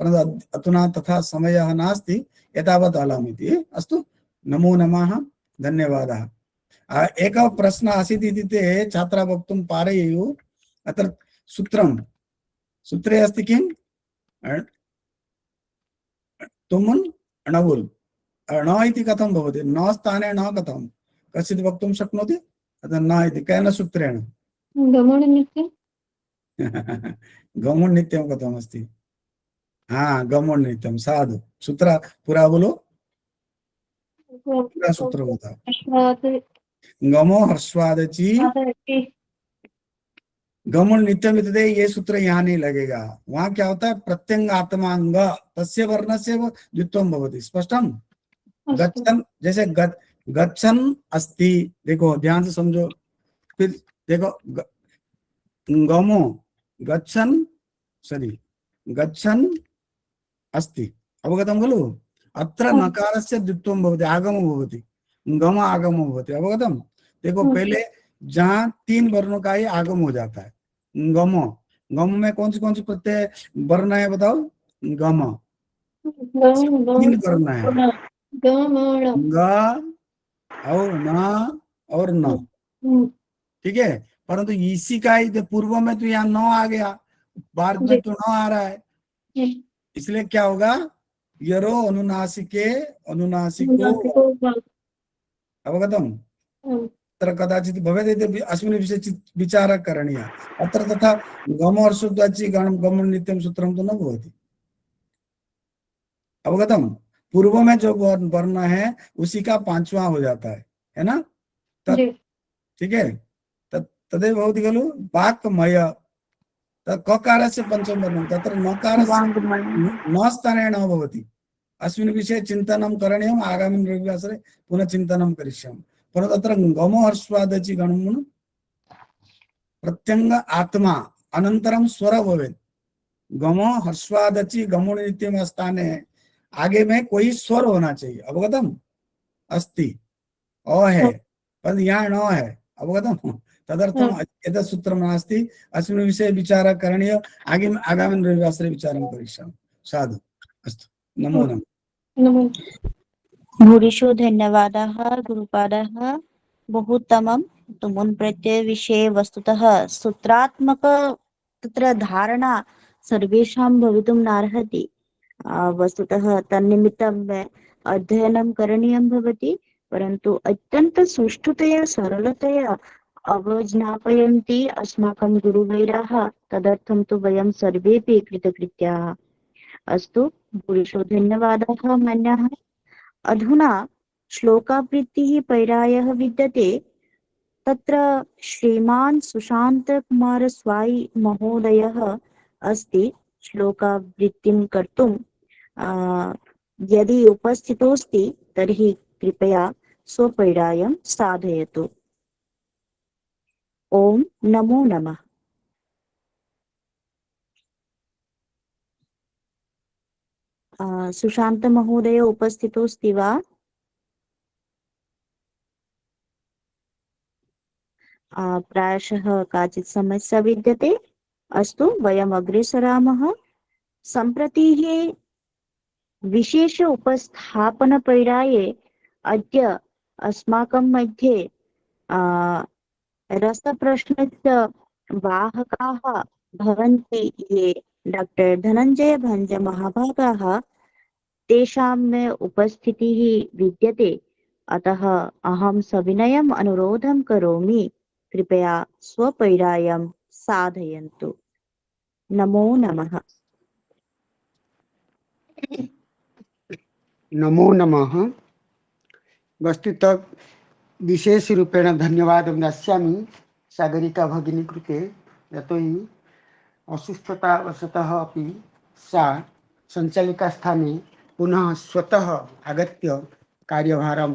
परन्तु अधुना तथा समयः नास्ति, एतावत् अलम् इति। अस्तु, नमो नमः, धन्यवादः। एकः प्रश्नः आसीत् इति ते छात्राः वक्तुं पारयेयुः। अत्र सूत्रे अस्ति किं तुमुन् णवुल्, न इति कथं भवति, न स्थाने न कथं कश्चित् वक्तुं शक्नोति। अतः न इति केन सूत्रेण गमननित्यं गमननित्यं कथम् अस्ति, हाँ गमननित्यं, साधु। सूत्र पूरा बोलो, पूरा सूत्र बताओ। गमो ह्रस्वादचि गमन नित्यम इत्युक्ते ये सूत्र यहाँ नहीं लगेगा। वहां क्या होता है, प्रत्यंग आत्मांग तस्य वर्णस्य द्वित्वं भवति। स्पष्टम। गच्छन जैसे गच्छन अस्ति, देखो ध्यान से समझो। फिर देखो गमो गच्छन् सरि गच्छन् अस्ति अवगतं खलु अत्र नकारस्य द्वित्वं भवति आगमो भवति गम आगमो भवति अवगतं देखो पहले जहाँ 3 वर्णों का ही आगम हो जाता है गमो गम में कौन सी प्रत्यय वर्ण है बताओ गम 3 वर्ण है ग और न और न ठीक है परंतु इसी का ही पूर्व में तो यहाँ न आ गया बाद में तो न आ रहा है इसलिए क्या होगा यरो अनुनासिके अनुनासिको अवगतम् अत्र कदाचित् भवेत् इति अस्मिन् विषये विचारः करणीयः अत्र तथा गम और शुद्धाचि गम नित्यं सूत्रं तो न भवति अवगतम् पूर्व में जो वर्ण है उसी का 5वां हो जाता है ना ठीक है तदेव भवति खलु वाक्मय ककारस्य पंचम वर्णं तत्र नकारस्य न स्थाने न भवति अस्मिन् विषये चिन्तनं करणीयम् आगामिन् रविवासरे पुनः चिन्तनं करिष्यामः परन्तु तत्र गमो हर्षवादचि गणं प्रत्यंग आत्मा अनन्तरं स्वर भवेत् गमो हर्षवादचि गमो नित्यम स्थाने आगे में कोई स्वर होना चाहिए अवगतम अस्ति अ है पर यहाँ न है अवगतम तदर्थम एतत् सूत्रं नास्ति अस्मिन् विषये विचारः करणीयः आगामिन् रविवासरे विचारं करिष्यामः साधु अस्तु नमो नमः भूरिशो धन्यवादाः गुरुपादः बहु उत्तमं तुमुन् प्रत्यय विषये वस्तुतः सूत्रात्मक तत्र धारणा सर्वेषां भवितुं नार्हति वस्तुतः तन्निमित्तं अध्ययनं करणीयं भवति परन्तु अत्यन्त सुष्ठुतया सरलतया अवज्ञापयन्ति अस्माकं गुरुवैराः तदर्थं तु वयं सर्वेपि कृतकृत्याः अस्तु भूरिशो धन्यवादाः मान्याः अधुना श्लोकावृत्तिः पैरायः विद्यते तत्र श्रीमान् सुशान्त कुमार स्वाई महोदयः अस्ति श्लोकावृत्तिं कर्तुं यदि उपस्थितोऽस्ति तर्हि कृपया स्वपैरायं साधयतु ओम नमो नमः सुशांत महोदय उपस्थितोऽस्ति वा प्रायशः काचित् समस्या विद्यते अस्तु वयम् अग्रे सरामः सम्प्रति विशेष उपस्थापनपैराये अद्य अस्माकं मध्ये रसप्रश्नस्य वाहकाः भवन्ति ये डॉक्टर धनंजय भंज महाभागाः तेषां उपस्थितिः विद्यते अतः अहं सविनयम् अनुरोधं करोमि कृपया स्वपैरायं साधयन्तु नमो नमः नमो नमः वस्तुतः विशेषरूपेण धन्यवादं दास्यामि सागरिका भगिनी कृते यतोहि असुस्थतावशतः अपि सा सञ्चालिका स्थाने पुनः स्वतः आगत्य कार्यभारं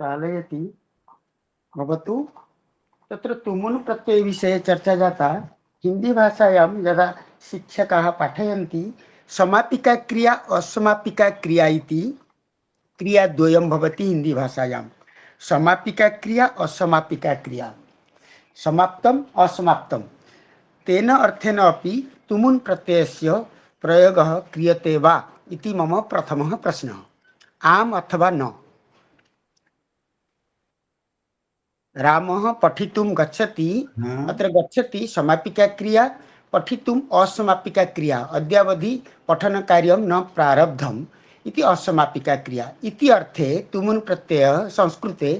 चालयति भवतु तत्र तुमुन् प्रत्यय विषये चर्चा जाता हिंदी भाषायां यदा शिक्षकाः पाठयन्ति समापिका क्रिया असमापिका क्रिया इति क्रिया द्वयं भवति हिंदी भाषायां समापिका क्रिया असमापिका क्रिया समाप्तम असमाप्तम तेन अर्थेन अपि तुमुन् प्रत्ययस्य प्रयोगः क्रियते वा इति मम प्रथमः प्रश्नः आम अथवा न रामः पठितुं गच्छति अत्र गच्छति समापिका क्रिया पठितुम् असमापिका क्रिया अद्यावधि पठन कार्यं न प्रारब्धम् इति असमापिका क्रिया इति अर्थे तुमुन् प्रत्ययः संस्कृते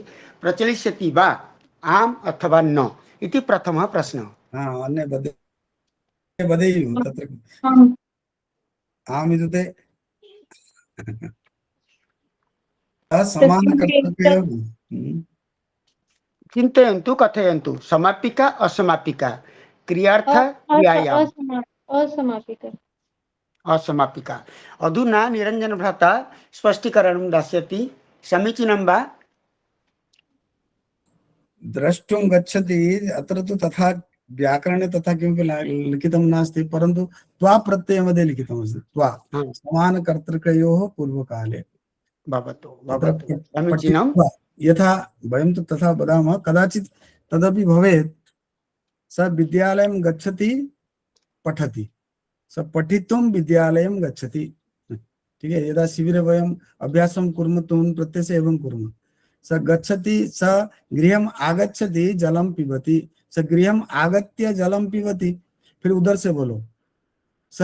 प्रचलिष्यति वा आम अथवा न इति प्रथमः प्रश्नः अन्य वदेयुः तत्र आम् इत्युक्ते समानकर्तव्यम् चिन्तयन्तु कथयन्तु समापिका असमापिका क्रियार्थ क्रियायाम् असमापिका असमापिका अधुना निरञ्जन भ्राता स्पष्टीकरणं दास्यति समीचीनं वा द्रष्टुं गच्छति अत्र तु तथा व्याकरणे तथा किमपि लिखितं नास्ति, परन्तु त्वा प्रत्ययमध्ये लिखितमस्ति। त्वा समानकर्तृकयोः पूर्वकाले भवतु तत्र भवतु समीचीनं। पठित्वा, यथा वयं तु तथा वदामः, कदाचित् तदपि भवेत्, स विद्यालयं गच्छति पठति, स पठितुं विद्यालयं गच्छति। ठीक है, यदा शिबिरे वयम् अभ्यासं कुर्मः तून् प्रत्ययस्य एवं कुर्मः। स गच्छति, स गृहम् आगच्छति जलं पिबति, स गृहम् आगत्य जलं पिबति। फिर उधर से बोलो, स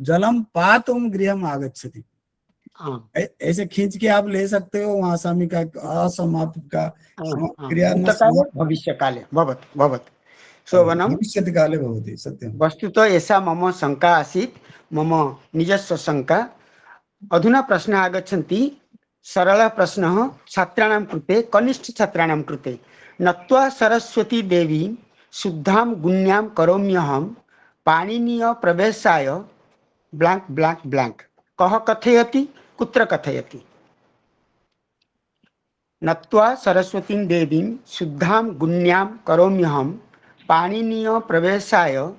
जलं पातुं गृहम् आगच्छति। ऐसे खींच के आप ले सकते हो, वहां सामिका असमापित का क्रिया न भूतकाले भविष्यकाले भवतु भवतु शोभनं। भविष्यत्काले भवति, सत्यं। वस्तुतः एषा मम शङ्का आसीत्, मम निजस्व शङ्का। अधुना प्रश्नः आगच्छन्ति, सरलः प्रश्नः छात्राणां कृते, कनिष्ठछात्राणां कृते। नत्वा सरस्वती देवी शुद्धां गुण्यां करोम्यहं पाणिनीय प्रवेशाय ब्लैंक ब्लैंक ब्लैंक। कः कथयति, कुत्र कथयति? नत्वा सरस्वतीं देवीं शुद्धां गुण्यां करोम्यहं पाणिनीय प्रवेशाय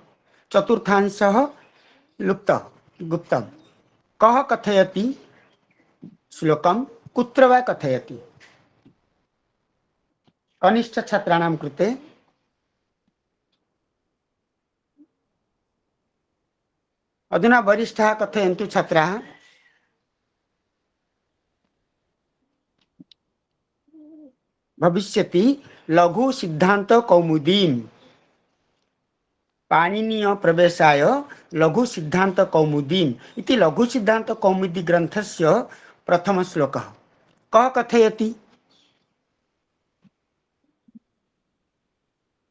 चतुर्थांशः लुप्तः गुप्तम्। कः कथयति श्लोकं, कुत्र वा कथयति? कनिष्ठ छात्राणां कृते अधुना वरिष्ठाः कथयन्तु छात्राः। भविष्यति लघु सिद्धांत कौमुदीं पाणिनीय प्रवेशाय लघु सिद्धांत कौमुदीम् इति लघु सिद्धांत कौमुदी ग्रंथस्य प्रथम श्लोकः। कः कथयति?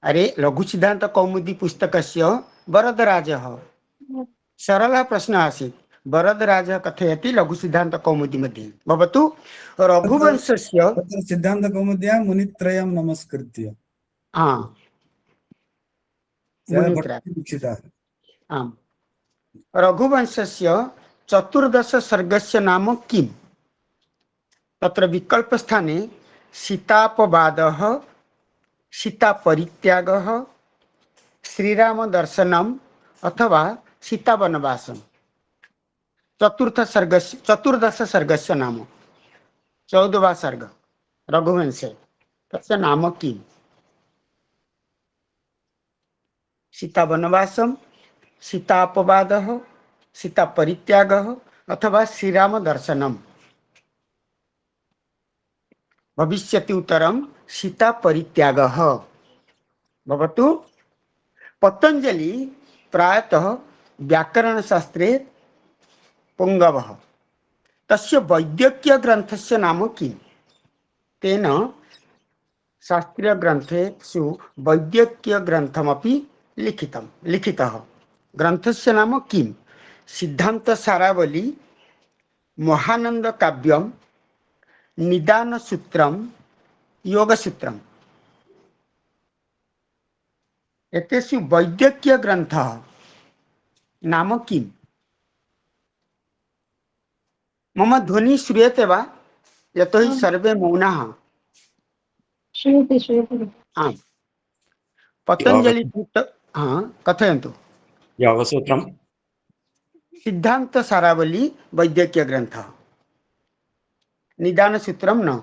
अरे लघु सिद्धांत कौमुदी पुस्तकस्य वरदराजः। सरलः प्रश्नः आसीत्, वरदराजः कथयति लघु सिद्धांत कौमुदी मध्ये। भवतु रघुवंशस्य सिद्धांत कौमुद्यां मुनित्रयं नमस्कृत्य आम्। रघुवंशस्य 14 सर्गस्य नाम किम्? तत्र विकल्पस्थाने सीतापवादः, सीतापरित्यागः, श्रीरामदर्शनम् अथवा सीतावनवासम्। 14 सर्गस्य नाम, 14वां सर्ग रघुवंशे, तस्य नाम किम्? सीतावनवासम्, सीतापवादः, सीतापरित्यागः अथवा श्रीरामदर्शनम्। भविष्यति उत्तरं सीतापरित्यागः। भवतु पतंजलि प्रायतः व्याकरणशास्त्रे पुंगवः। तस्य वैद्यकीय ग्रंथस्य नाम किम्? तेन शास्त्रीय ग्रंथेषु वैद्यकीय ग्रंथमपि लिखितः। ग्रंथस्य नाम किम्? सिद्धांत सारावली, महानंद काव्यम, निदान सूत्रम, योग सूत्रम। एतेषु वैद्यकीय ग्रंथः नाम किम्? मम ध्वनि श्रूयते वा? यतोहि सर्वे मौनाः। श्रूयते श्रूयते। आम्। पतंजलि कथयन्तु। योगसूत्रम, सिद्धांत सारावली वैद्यकीय ग्रंथः। निदान सूत्रम न।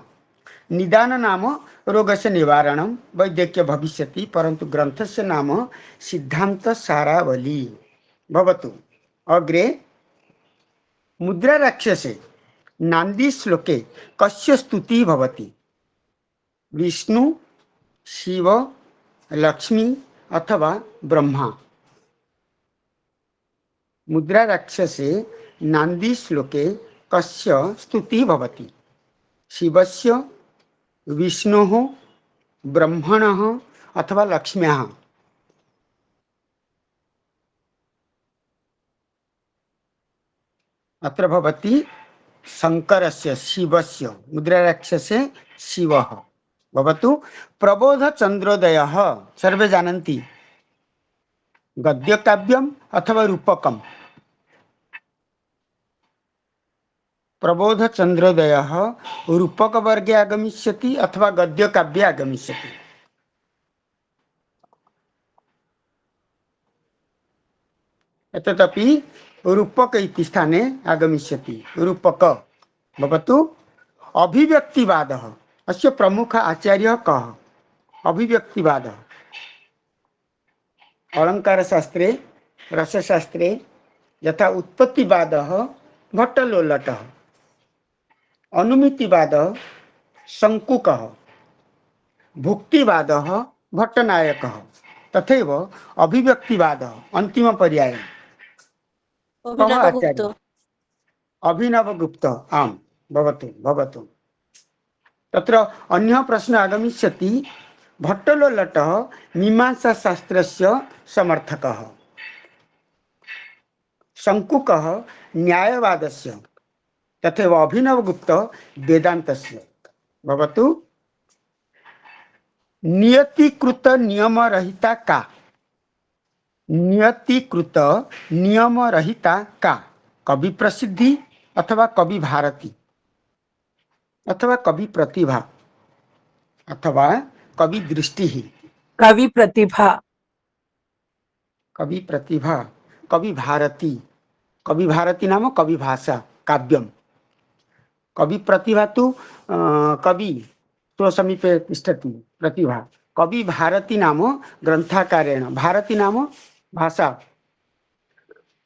निदान नाम रोगस्य निवारणं वैद्यकीय भविष्यति, परंतु ग्रंथस्य नाम सिद्धांत सारावली। भवतु अग्रे मुद्रा राक्षसे नांदी श्लोके कस्य स्तुतिः भवति? विष्णु, शिव, लक्ष्मी अथवा ब्रह्मा। मुद्रा राक्षसे नांदी श्लोके कस्य स्तुतिः भवति? शिवस्य, विष्णोः, ब्रह्मणः अथवा लक्ष्म्याः। अत्र भवति शंकरस्य, शिवस्य। मुद्रा राक्षसे शिवः। भवतु प्रबोध चंद्रोदयः सर्वे जानन्ति। गद्य काव्यम अथवा रूपकम। प्रबोध चंद्रोदयः रूपक वर्गे आगमिष्यति अथवा गद्य काव्ये आगमिष्यति। एतदपि रूपक इति स्थाने आगमिष्यति। रूपक भवतु। अभिव्यक्तिवादः अस्य प्रमुख आचार्यः कः? अभिव्यक्तिवादः अलङ्कारशास्त्रे रसशास्त्रे यथा उत्पत्तिवादः भट्टलोल्लटः, अनुमितिवादः शङ्कुकः, भुक्तिवादः भट्टनायकः, तथैव अभिव्यक्तिवादः अन्तिमपर्याये कः आचार्यः? अभिनवगुप्त। आम् भवतु भवतु। तत्र अन्यः प्रश्नः आगमिष्यति। भट्टलोल्लटः मीमांसाशास्त्रस्य समर्थकः, शङ्कुकः न्यायवादस्य, तथैव अभिनवगुप्त वेदान्तस्य। भवतु। नियतिकृत नियमरहिता का? नियतिकृत नियमरहिता का? कवि प्रसिद्धि अथवा कवि भारती अथवा कवि प्रतिभा अथवा कवि दृष्टि? कवि प्रतिभा। कवि प्रतिभा, कवि भारती। कवि भारती नाम कवि भाषा काव्यम। कवि प्रतिभा तु कवि तो समीपे तिष्ठति प्रतिभा। कवि भारती नाम ग्रंथाकारेण, भारती नाम भाषा,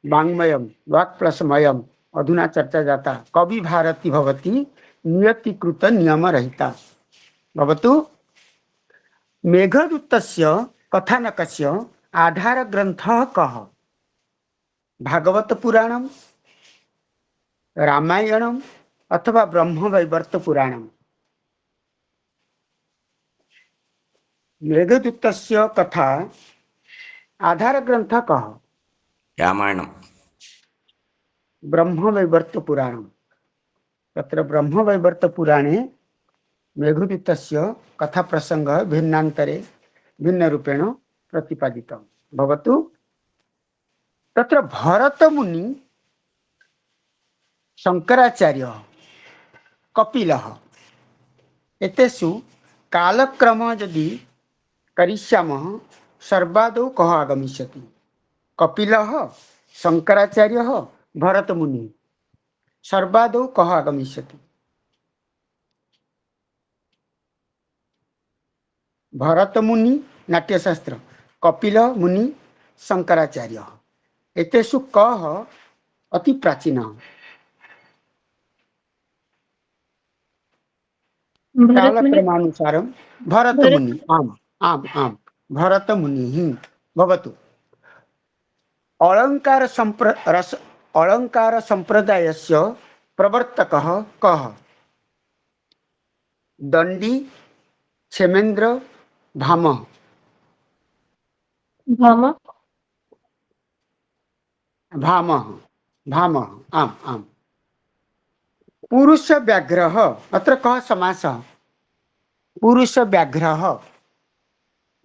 वाङ्मयम वाक् प्लस मयम, अधुना चर्चा जाता। कवि भारती भवति नियतिकृत नियमरहिता। भवतु। मेघदूतस्य कथानकस्य आधार ग्रंथः कः? भागवत पुराणम, रामायणम अथवा ब्रह्मवैवर्त पुराणम? मेघदूतस्य कथा आधार ग्रंथ कः? रामायणम। ब्रह्मवैवर्त पुराणम। तत्र ब्रह्मवैवर्त पुराणे मेघदूतस्य कथा प्रसंग भिन्नान्तरे भिन्न रूपेण प्रतिपादितं। भवतु। तत्र भरतमुनि, शंकराचार्य, कपिलः एतेषु कालक्रमः यदि करिष्यामः सर्वादौ कः आगमिष्यति? कपिलः, शंकराचार्यः, भरतमुनिः। सर्वादौ कः आगमिष्यति? भरतमुनि नाट्यशास्त्र, कपिल मुनि, शंकराचार्य। एतेषु कः अति प्राचीनः? कालक्रमानुसारं भरतमुनि। आम् आम् आम् भरतमुनिः। भवतु। अलङ्कार संप्रदायस्य प्रवर्तकः कः? दण्डी, क्षेमेन्द्र, भामः? भामः भामः। आम् आम्। पुरुष व्याघ्रः अत्र कः समासः? पुरुष व्याघ्रः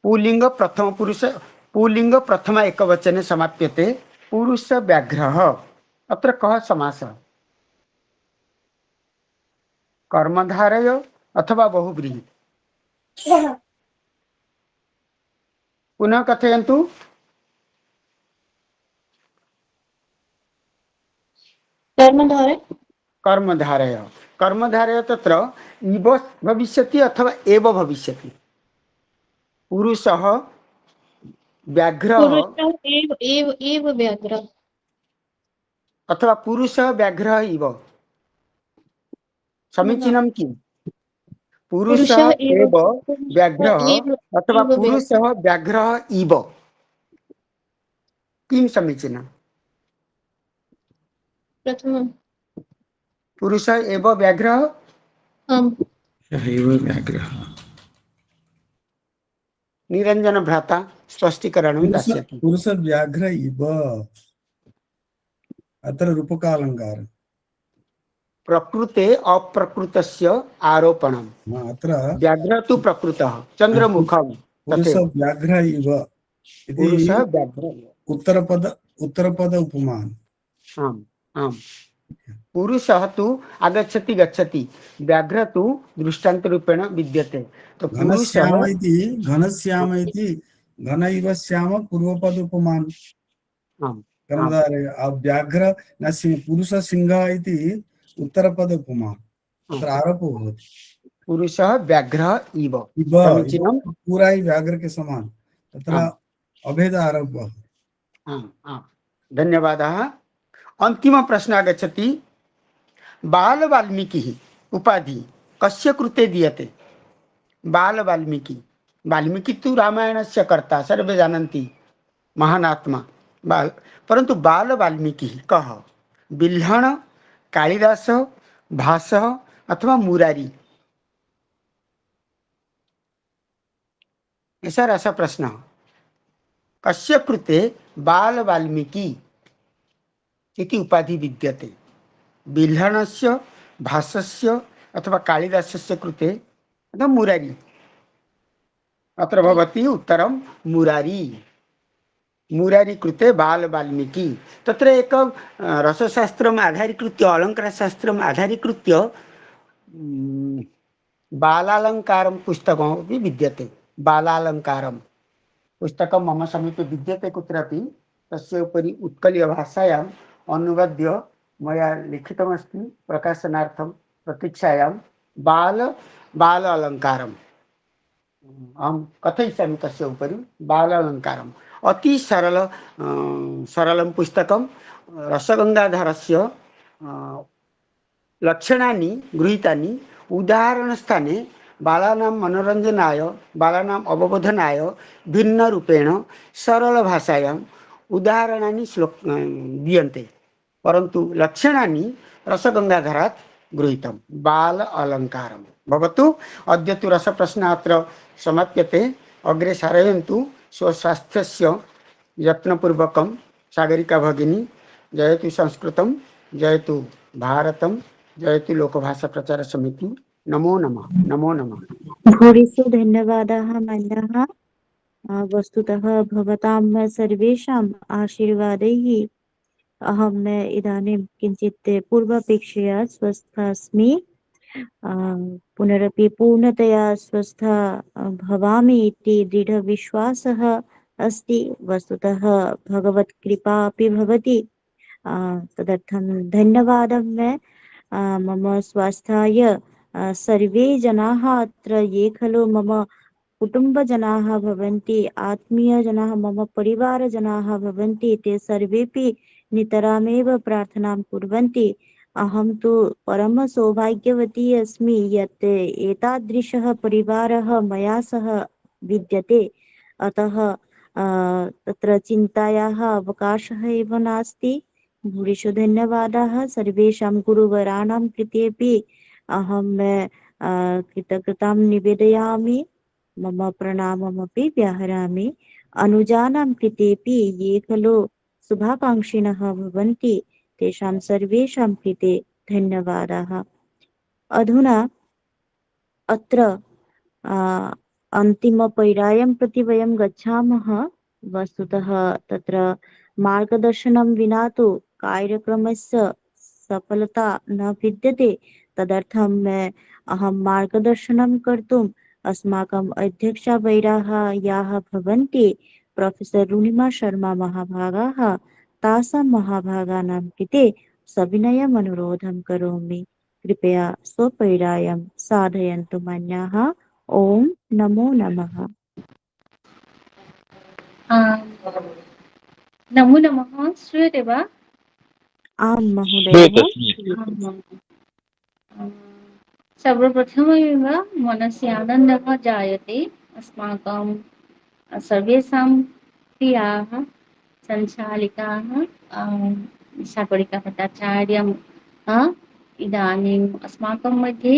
पुल्लिंग प्रथम पुरुष, पुल्लिंग प्रथम एकवचने समाप्यते। पुरुष व्याघ्रः अत्र कः समासः? कर्मधारय अथवा बहुव्रीहि? पुनः कथयन्तु। कर्मधारय। कर्मधारय तत्र इव भविष्यति अथवा एव भविष्यति? पुरुषः व्याघ्रः अथवा पुरुषः व्याघ्रः इव? समीचीनं किम्? पुरुषः एव व्याघ्रः अथवा पुरुषः व्याघ्रः इव? किं समीचीनं? प्रथमं। पुरुषः एव व्याघ्रः? निरंजन भ्राता स्पष्टीकरणं दास्यति। पुरुष व्याघ्र इव अत्र रूपकालङ्कार। प्रकृते अप्रकृतस्य आरोपणम्। अत्र व्याघ्र तु प्रकृतः, चन्द्रमुखं। पुरुष व्याघ्र इव पुरुष व्याघ्र उत्तरपद उपमान। आम् आम्। पुरुषः तु आगच्छति गच्छति, व्याघ्र तु दृष्टान्तरूपेण विद्यते। तो घनश्याम इति घन इव श्याम पूर्वपद उपमान। आम् कर्मधारे व्याघ्र न पुरुष सिंह इति उत्तरपदोपमा तत्र आरोपो भवति। पुरुषः व्याघ्रः इव इव समीचीनं। पूरा ही व्याघ्र के समान तत्र आम् अभेद आरोपः। आम् आम् धन्यवादः। अन्तिमः प्रश्नः आगच्छति। बालवाल्मीकिः उपाधि कस्य कृते दीयते? बालवाल्मीकि, वाल्मीकि तु रामायणस्य कर्ता सर्वे जानन्ति, महान् आत्मा परन्तु बालवाल्मीकिः कः? बिल्हण, कालिदासः, भासः अथवा मुरारी? ऐसा रसा प्रश्न। कस्य कृते बालवाल्मीकि इति उपाधि विद्यते? बिल्हणस्य, भासस्य अथवा कालिदासस्य कृते अथवा मुरारी? अत्र भवति उत्तरं मुरारी। मुरारी कृते बालवाल्मीकि। तत्र एक रसशास्त्रम् आधारीकृत्य अलङ्कारशास्त्रम् आधारीकृत्य बालालङ्कारं पुस्तकमपि विद्यते। बालालङ्कारं पुस्तकं मम समीपे विद्यते कुत्रापि। तस्य उपरि उत्कलीयभाषायाम् अनुवाद्य मया लिखितमस्ति प्रकाशनार्थं प्रतीक्षायां। बाल अलङ्कारम् अहं कथयिष्यामि तस्य उपरि। बाल अलङ्कारम् अति सरलं पुस्तकं। रसगङ्गाधरस्य लक्षणानि गृहीतानि उदाहरणस्थाने बालानां मनोरञ्जनाय बालानाम् अवबोधनाय भिन्नरूपेण सरलभाषायाम् उदाहरणानि दीयन्ते, परन्तु लक्षणानि रसगङ्गाधरात् गृहीतं। बाल अलङ्कारं भवतु। अद्य तु रसप्रश्नः अत्र समाप्यते। अग्रे सारयन्तु स्वस्वास्थ्यस्य यत्नपूर्वकं। सागरिका भगिनी, जयतु संस्कृतं, जयतु भारतं, जयतु लोकभाषा प्रचार समिति। नमो नमः। नमो नमः। भूरिषु धन्यवादाः मान्याः। वस्तुतः भवतां सर्वेषाम् आशीर्वादैः अहम् इदानीं किञ्चित् पूर्वापेक्षया स्वस्था अस्मि। पुनरपि पूर्णतया स्वस्था भवामि इति दृढविश्वासः अस्ति। वस्तुतः भगवत्कृपा अपि भवति। तदर्थं धन्यवादं मम स्वास्थ्याय सर्वे जनाः अत्र ये खलु मम कुटुम्बजनाः भवन्ति, आत्मीयजनाः, मम परिवारजनाः भवन्ति, ते सर्वेपि नितरामेव प्रार्थनां कुर्वन्ति। अहं तु परमसौभाग्यवती अस्मि यत् एतादृशः परिवारः मया सह विद्यते। अतः तत्र चिन्तायाः अवकाशः एव नास्ति। भूरिषु धन्यवादाः। सर्वेषां गुरुवराणां कृतेपि अहं कृतज्ञतां निवेदयामि, मम प्रणाममपि व्याहरामि। अनुजानां कृतेपि ये खलु शुभाकाङ्क्षिणः भवन्ति, तेषां सर्वेषां कृते धन्यवादाः। अधुना अत्र अन्तिमपैरायं प्रति वयं गच्छामः। वस्तुतः तत्र मार्गदर्शनं विना तु कार्यक्रमस्य सफलता न विद्यते। तदर्थं अहं मार्गदर्शनं कर्तुम् अस्माकम् अध्यक्षा वैराः याः भवन्ति, प्रोफेसर् रुणिमा शर्मा महाभागाः, तासां महाभागानां कृते सविनयम् अनुरोधं करोमि। कृपया स्वपैरायं साधयन्तु मान्याः। ओम नमो नमः। नमो नमः। श्रूयते वा? आं महोदयः। सर्वप्रथमेव मनसि आनन्दः जायते। अस्माकं सर्वेषां प्रियाः सञ्चालिकाः सागरिका भट्टाचार्यम् इदानीम् अस्माकं मध्ये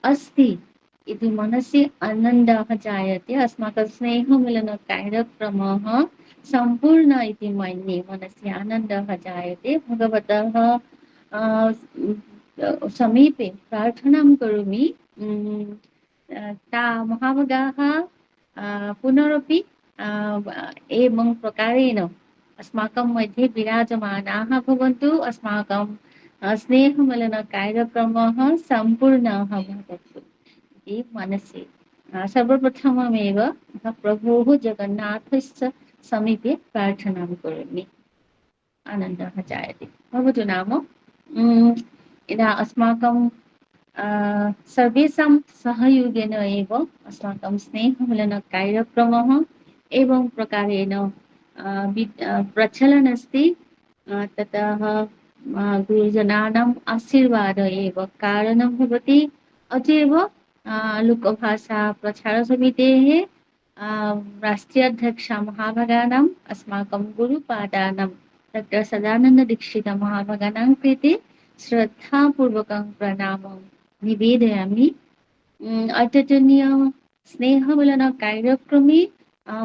अस्ति इति मनसि आनन्दः जायते। अस्माकं स्नेहमिलनकार्यक्रमः सम्पूर्ण इति मन्ये मनसि आनन्दः जायते। भगवतः समीपे प्रार्थनां करोमि ता महाभागाः पुनरपि एवं प्रकारेण अस्माकं मध्ये विराजमानाः भवन्तु। अस्माकं स्नेहमिलनकार्यक्रमः सम्पूर्णः भवतु इति मनसि सर्वप्रथममेव प्रभोः जगन्नाथस्य समीपे प्रार्थनां करोमि। आनन्दः जायते। भवतु नाम यदा अस्माकं सर्वेषां सहयोगेन एव अस्माकं स्नेहमिलनकार्यक्रमः एवं प्रकारेण प्रचलन् अस्ति। ततः गुरुजनानाम् आशीर्वाद एव कारणं भवति। अतएव लोकभाषा प्रचारसमितेः राष्ट्रीयाध्यक्षा महाभागानाम् अस्माकं गुरुपादानां डॉक्टर सदानंद दीक्षित महाभागानां कृते श्रद्धापूर्वकं प्रणामं निवेदयामि। अद्यतनीय स्नेहमिलनकार्यक्रमे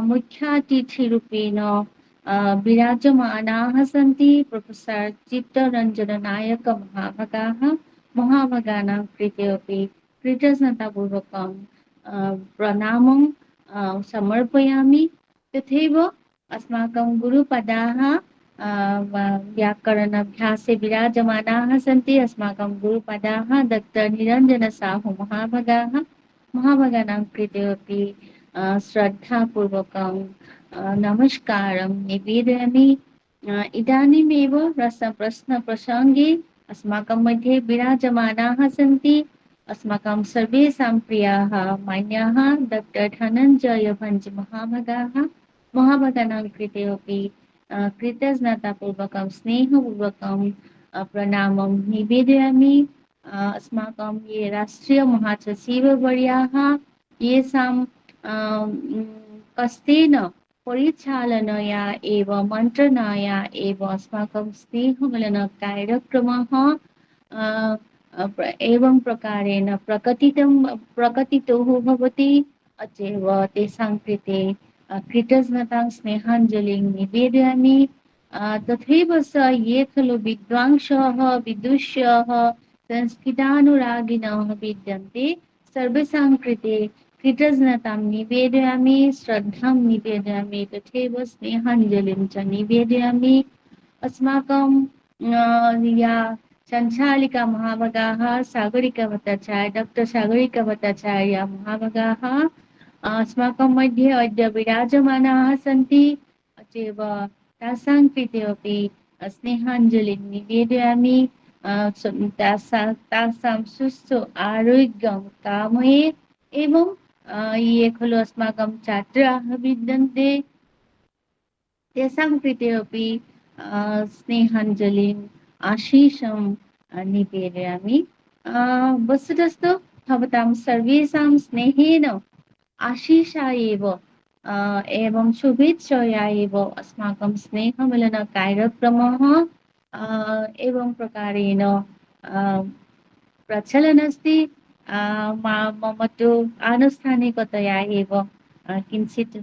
मुख्यातिथिरूपेण विराजमानाः सन्ति प्रोफेसर् चित्तरञ्जननायक महाभागाः। महाभागानां कृते अपि कृतज्ञतापूर्वकं प्रणामं समर्पयामि। तथैव अस्माकं गुरुपदाः व्याकरणाभ्यासे विराजमानाः सन्ति। अस्माकं गुरुपदाः डॉक्टर निरञ्जन साहु महाभागाः। महाभागानां कृते अपि श्रद्धापूर्वकं नमस्कारं निवेदयामि। इदानीमेव प्रश्नप्रसङ्गे अस्माकं मध्ये विराजमानाः सन्ति अस्माकं सर्वेषां प्रियाः मान्याः डॉक्टर धनञ्जय भञ्ज महाभागाः। महाभागानां कृते अपि कृतज्ञतापूर्वकं स्नेहपूर्वकं प्रणामं निवेदयामि। अस्माकं ये राष्ट्रीय महासचिववर्याः येषां कष्टेन परिचालनया एव मन्त्रणाया एव अस्माकं स्नेहमिलनकार्यक्रमः एवं प्रकारेण प्रकटितो भवति। अतएव तेषां कृते कृतज्ञतां स्नेहाञ्जलिं निवेदयामि। तथैव ये खलु विद्वांसः विदुष्यः संस्कृतानुरागिणः विद्यन्ते सर्वेषां कृते कृतज्ञतां निवेदयामि, श्रद्धां निवेदयामि, तथैव स्नेहाञ्जलिं च निवेदयामि। अस्माकं या संचालिका महाभागाः सागरिका भट्टाचार्य डॉक्टर सागरिका भट्टाचार्य महाभागाः अस्माकं मध्ये अद्य विराजमानाः सन्ति। अतएव तासां कृते अपि स्नेहाञ्जलिं निवेदयामि। तासां सुस्थ आरोग्यं कामये। एवं ये खलु अस्माकं छात्राः विद्यन्ते तेषां कृते अपि स्नेहाञ्जलिम् आशीषं निवेदयामि। वस्तुतस्तु भवतां सर्वेषां स्नेहेन आशीषा एव एवं शुभेच्छया एव अस्माकं स्नेहमिलनकार्यक्रमः एवं प्रकारेण प्रचलन् अस्ति। मम तु आनुष्ठानिकतया एव किञ्चित्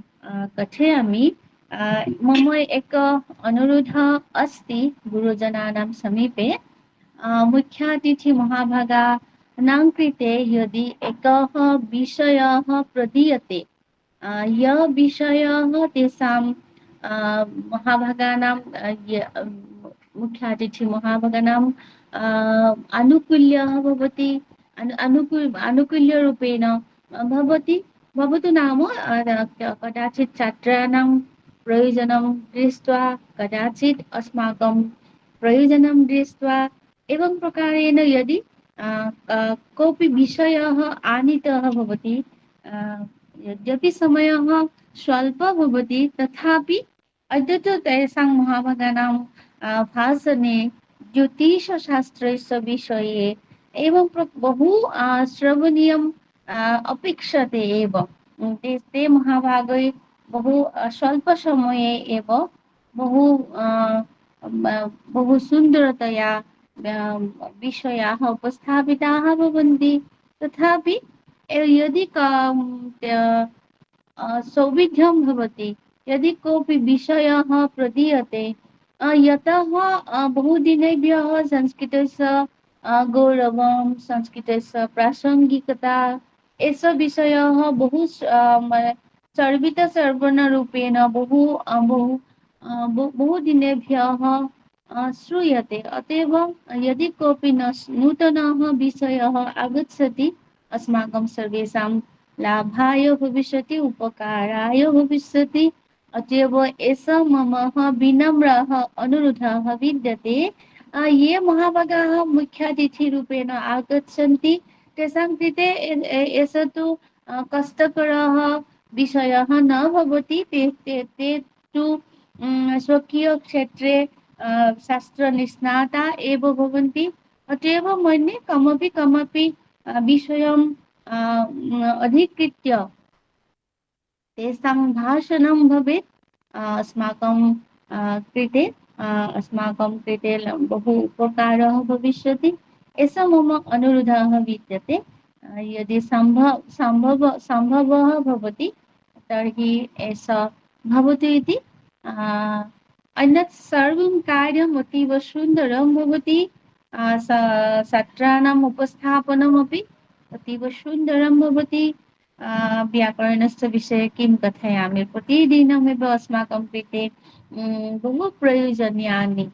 कथयामि। मम एक अनुरोधः अस्ति गुरुजनानां समीपे। मुख्यातिथि महाभागानां कृते यदि एकः विषयः प्रदीयते यः विषयः तेषां महाभागानां मुख्यातिथि महाभागानां आनुकूल्यः भवति आनुकूल्यरूपेण भवति। भवतु नाम कदाचित् छात्राणां प्रयोजनं दृष्ट्वा कदाचित् अस्माकं प्रयोजनं दृष्ट्वा एवं प्रकारेण यदि कोऽपि विषयः आनीतः भवति यद्यपि समयः स्वल्पः भवति तथापि अद्य तेषां महाभागानां भाषणे ज्योतिषशास्त्रस्य विषये एवं बहु श्रवणीयम् अपेक्षते एव। ते महाभागे बहु स्वल्पसमये एव बहु सुन्दरतया विषयाः उपस्थापिताः भवन्ति। तथापि यदि सौविध्यं भवति यदि कोऽपि विषयः प्रदीयते यतः बहुदिनेभ्यः संस्कृतस्य गौरवं संस्कृतस्य प्रासङ्गिकता एषः विषयः बहु सर्वितसर्वणरूपेण बहुदिनेभ्यः श्रूयते। अतएव यदि कोऽपि नूतनः विषयः आगच्छति अस्माकं सर्वेषां लाभाय भविष्यति उपकाराय भविष्यति। अतएव एष मम विनम्रः अनुरोधः विद्यते ये महाभागाः मुख्यातिथिरूपेण आगच्छन्ति तेषां कृते एष तु कष्टकरः विषयः न भवति ते तु स्वकीयक्षेत्रे शास्त्रनिष्णाता एव भवन्ति अतएव मन्ये कमपि विषयं अधिकृत्य तेषां भाषणं भवेत् अस्माकं कृते बहु उपकारः भविष्यति एषः मम अनुरोधः विद्यते यदि सम्भवः भवति तर्हि एषः भवतु इति अन्यत् सर्वं कार्यम् अतीव सुन्दरं भवति छात्राणाम् उपस्थापनमपि अतीव सुन्दरं भवति व्याकरणस्य विषये किं कथयामि प्रतिदिनमेव अस्माकं कृते बहु प्रयोजनीयानि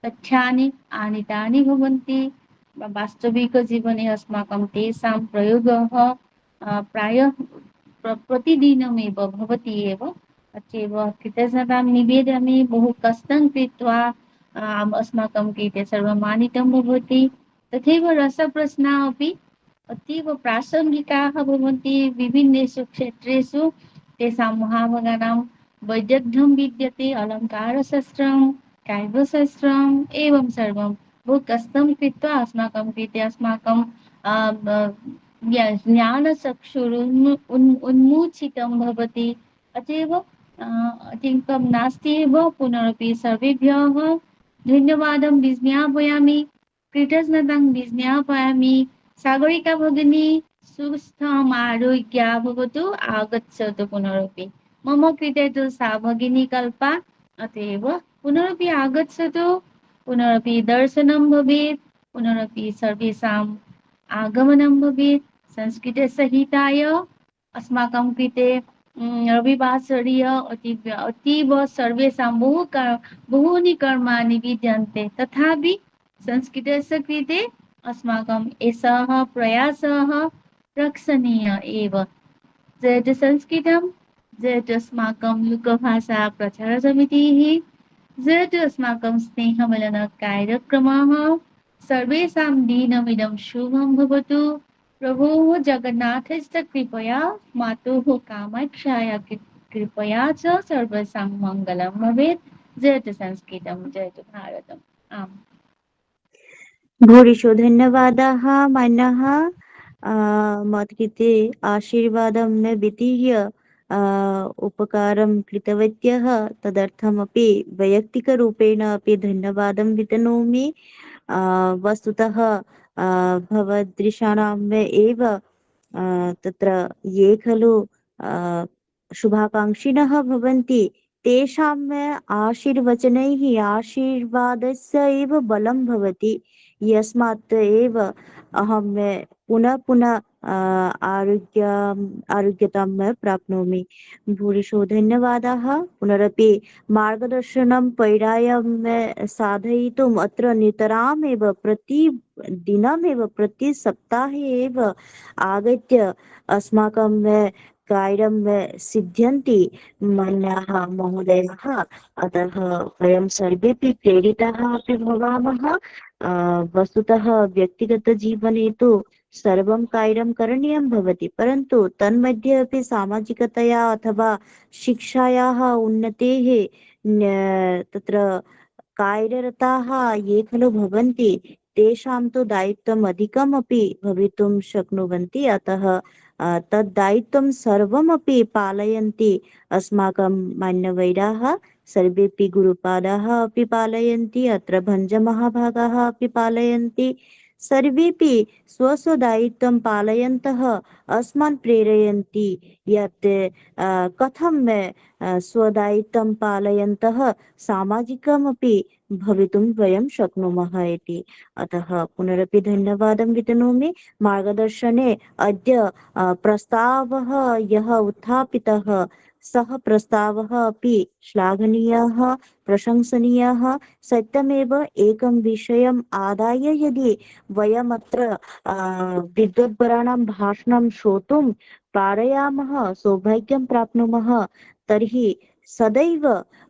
तथ्यानि आनीतानि भवन्ति वास्तविकजीवने अस्माकं तेषां प्रयोगः प्रायः प्रतिदिनमेव भवति एव अतएव कृतज्ञतां निवेदयामि बहु कष्टं कृत्वा अस्माकं कृते सर्वम् आनीतं भवति तथैव रसप्रश्नाः अपि अतीव प्रासङ्गिकाः भवन्ति विभिन्नेषु क्षेत्रेषु तेषां महाभागानां वैदग्ध्यं विद्यते अलङ्कारशास्त्रं काव्यशास्त्रम् एवं सर्वं बहु कष्टं कृत्वा अस्माकं कृते अस्माकं उन्मोचितं भवति अतएव अधिकं नास्ति एव पुनरपि सर्वेभ्यः धन्यवादं विज्ञापयामि कृतज्ञतां विज्ञापयामि सागरिका भगिनी सुस्थम् आरोग्या भवतु आगच्छतु पुनरपि मम कृते तु सा भगिनी कल्पा अतएव पुनरपि आगच्छतु पुनरपि दर्शनं भवेत् पुनरपि सर्वेषाम् आगमनं भवेत् संस्कृतसहिताय अस्माकं कृते रविवासरीय अतीव सर्वेषां बहूनि कर्माणि विद्यन्ते तथापि संस्कृतस्य कृते अस्माकं एषः प्रयासः रक्षणीय एव जयतु संस्कृतं जयतु अस्माकं लोकभाषा प्रचारसमितिः जयतु अस्माकं स्नेहमिलनकार्यक्रमः सर्वेषां दिनमिदं शुभं भवतु प्रभोः जगन्नाथस्य कृपया मातुः कामाख्याया कृपया च सर्वेषां मङ्गलं भवेत् जयतु संस्कृतं जयतु भारतम् आम् भूरिशो धन्यवादाः मान्यः मत्कृते आशीर्वादं न वितीर्य उपकारं कृतवत्यः तदर्थमपि वैयक्तिकरूपेण अपि धन्यवादं वितनोमि वस्तुतः भवदृशानाम् एव तत्र ये खलु शुभाकाङ्क्षिणः भवन्ति तेषाम् आशीर्वचनैः आशीर्वादस्य एव बलं भवति यस्मात् एव अहं पुनः पुनः आरोग्यतां प्राप्नोमि भूरिशो धन्यवादाः पुनरपि मार्गदर्शनं पैरायं साधयितुम् अत्र नितरामेव प्रतिदिनमेव प्रति सप्ताहे एव आगत्य अस्माकं कार्यं सिद्ध्यन्ति मान्याः महोदयाः अतः वयं सर्वेपि प्रेरिताः अपि भवामः वस्तुतः व्यक्तिगतजीवने तु सर्वं कार्यं करणीयं भवति परन्तु तन्मध्ये अपि सामाजिकतया अथवा शिक्षायाः उन्नतेः तत्र कार्यरताः ये खलु भवन्ति तेषां तु दायित्वम् अधिकमपि भवितुं शक्नुवन्ति अतः तद् दायित्वं सर्वमपि पालयन्ति अस्माकं मान्यवैराः सर्वेपि गुरुपादाः अपि पालयन्ति अत्र भञ्जमहाभागाः अपि पालयन्ति सर्वेपि स्वस्वदायित्वं पालयन्तः अस्मान् प्रेरयन्ति यत् कथं स्वदायित्वं पालयन्तः सामाजिकमपि भवितुं वयं शक्नुमः इति अतः पुनरपि धन्यवादं वितनोमि मार्गदर्शने अद्य प्रस्तावः यः उत्थापितः सः प्रस्तावः अपि श्लाघनीयः प्रशंसनीयः सत्यमेव एकं विषयम् आदाय यदि वयमत्र विद्वद्वराणां भाषणं श्रोतुं पारयामः सौभाग्यं प्राप्नुमः तर्हि सदैव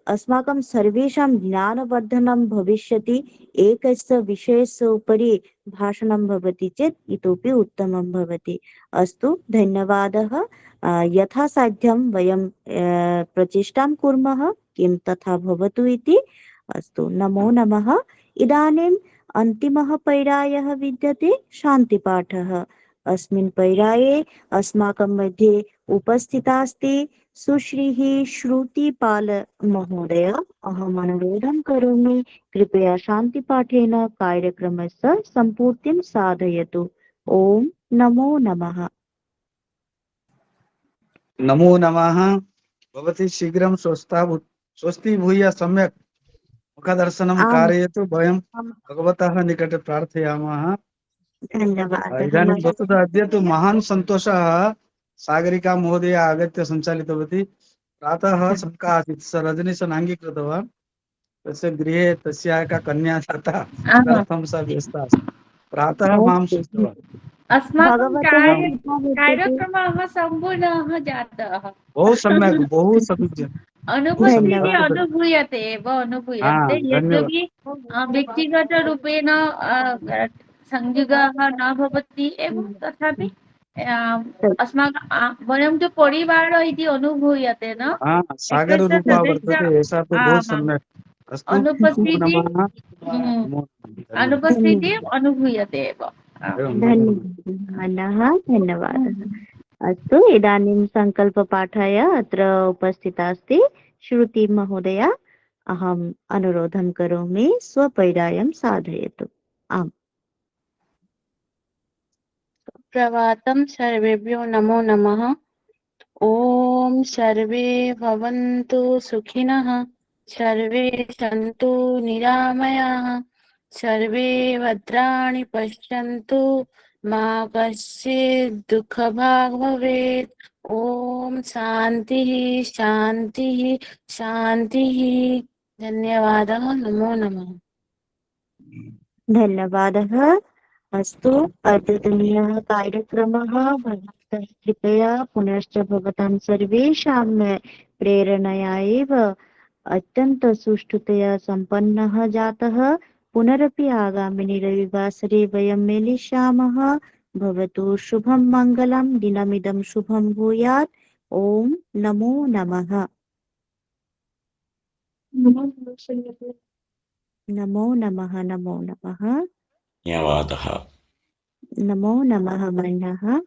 अस्माकं सर्वेषां ज्ञानवर्धनं भविष्यति। एकस्य विषयस्य उपरि भाषणं भवति चेत् इतोपि उत्तमं भवति। अस्तु, धन्यवादः। यथासाध्यं वयं प्रचेष्टां कुर्मः किं तथा भवतु इति। अस्तु, नमो नमः। इदानीम् अन्तिमः पर्यायः विद्यते शान्तिपाठः। अस्मिन् पर्याये अस्माकं मध्ये उपस्थिता अस्ति सुश्रीः श्रुतिपाल महोदय। अहम् अनुरोधं करोमि कृपया शान्तिपाठेन कार्यक्रमस्य सम्पूर्तिं साधयतु। ओम नमो नमः। नमो नमः। भवती शीघ्रं स्वस्थीभूय सम्यक् मुखदर्शनं आम् कारयतु। वयं आम्, भगवतः निकटे प्रार्थयामः। धन्यवादः। इदानीं वस्तुतः अद्य तु महान् सन्तोषः। सागरिका महोदय आगत्य सञ्चालितवती। प्रातः शङ्का आसीत्, स रजनीशन् अङ्गीकृतवान्। तस्य गृहे तस्याः एका कन्या जाता, तदर्थं सा व्यस्ता अस्ति। प्रातः मां अस्तु, सूचितवान्। अस्माकं भगवतः आम्, कृपा वर्तते। कार्यक्रमः सम्पूर्णः जातः। बहु सम्यक्, बहु समीचीनं, बहु सम्यक् अनुपस्थितिः धन्यवादः। वस्तुतः। अनुभूयते एव अनुभूयन्ते, धन्यवादः। यद्यपि व्यक्तिगतरूपेण संयोगः न भवति एव, तथापि अस्माकं वयं तु परिवारः इति अनुभूयते न, एकस्य सागररूपा वर्तते, सदस्य। एषा तु बहु आमाम्, सम्यक्। अस्तु, नमो अनुपस्थितिः नमः। नमो नमः। धन्यवादः। अनुपस्थितिः अनुभूयते एव। एवं, नमो नमः। धन्यवादः। धन्यवादः। अस्तु, इदानीं सङ्कल्पपाठाय अत्र उपस्थिता अस्ति श्रुति महोदया। अहम् अनुरोधं करोमि स्वपर्यायं साधयतु। आम्। प्रभातं सर्वेभ्यो नमो नमः। ॐ सर्वे भवन्तु सुखिनः, सर्वे सन्तु निरामयाः, सर्वे भद्राणि पश्यन्तु, मा कश्चित् दुःखभाग् भवेत्। ॐ शान्तिः शान्तिः शान्तिः। धन्यवादः। नमो नमः। धन्यवादः। अस्तु, अद्यतनीयः कार्यक्रमः भवतः कृपया पुनश्च भवतां सर्वेषां प्रेरणया एव अत्यन्त सुष्ठुतया सम्पन्नः जातः। पुनरपि आगामिनि रविवासरे वयं मेलिष्यामः। भवतु शुभं मङ्गलं, दिनमिदं शुभं भूयात्। ॐ नमो नमः। नमो नमः। नमो नमः। धन्यवादः। नमो नमः मन्नः।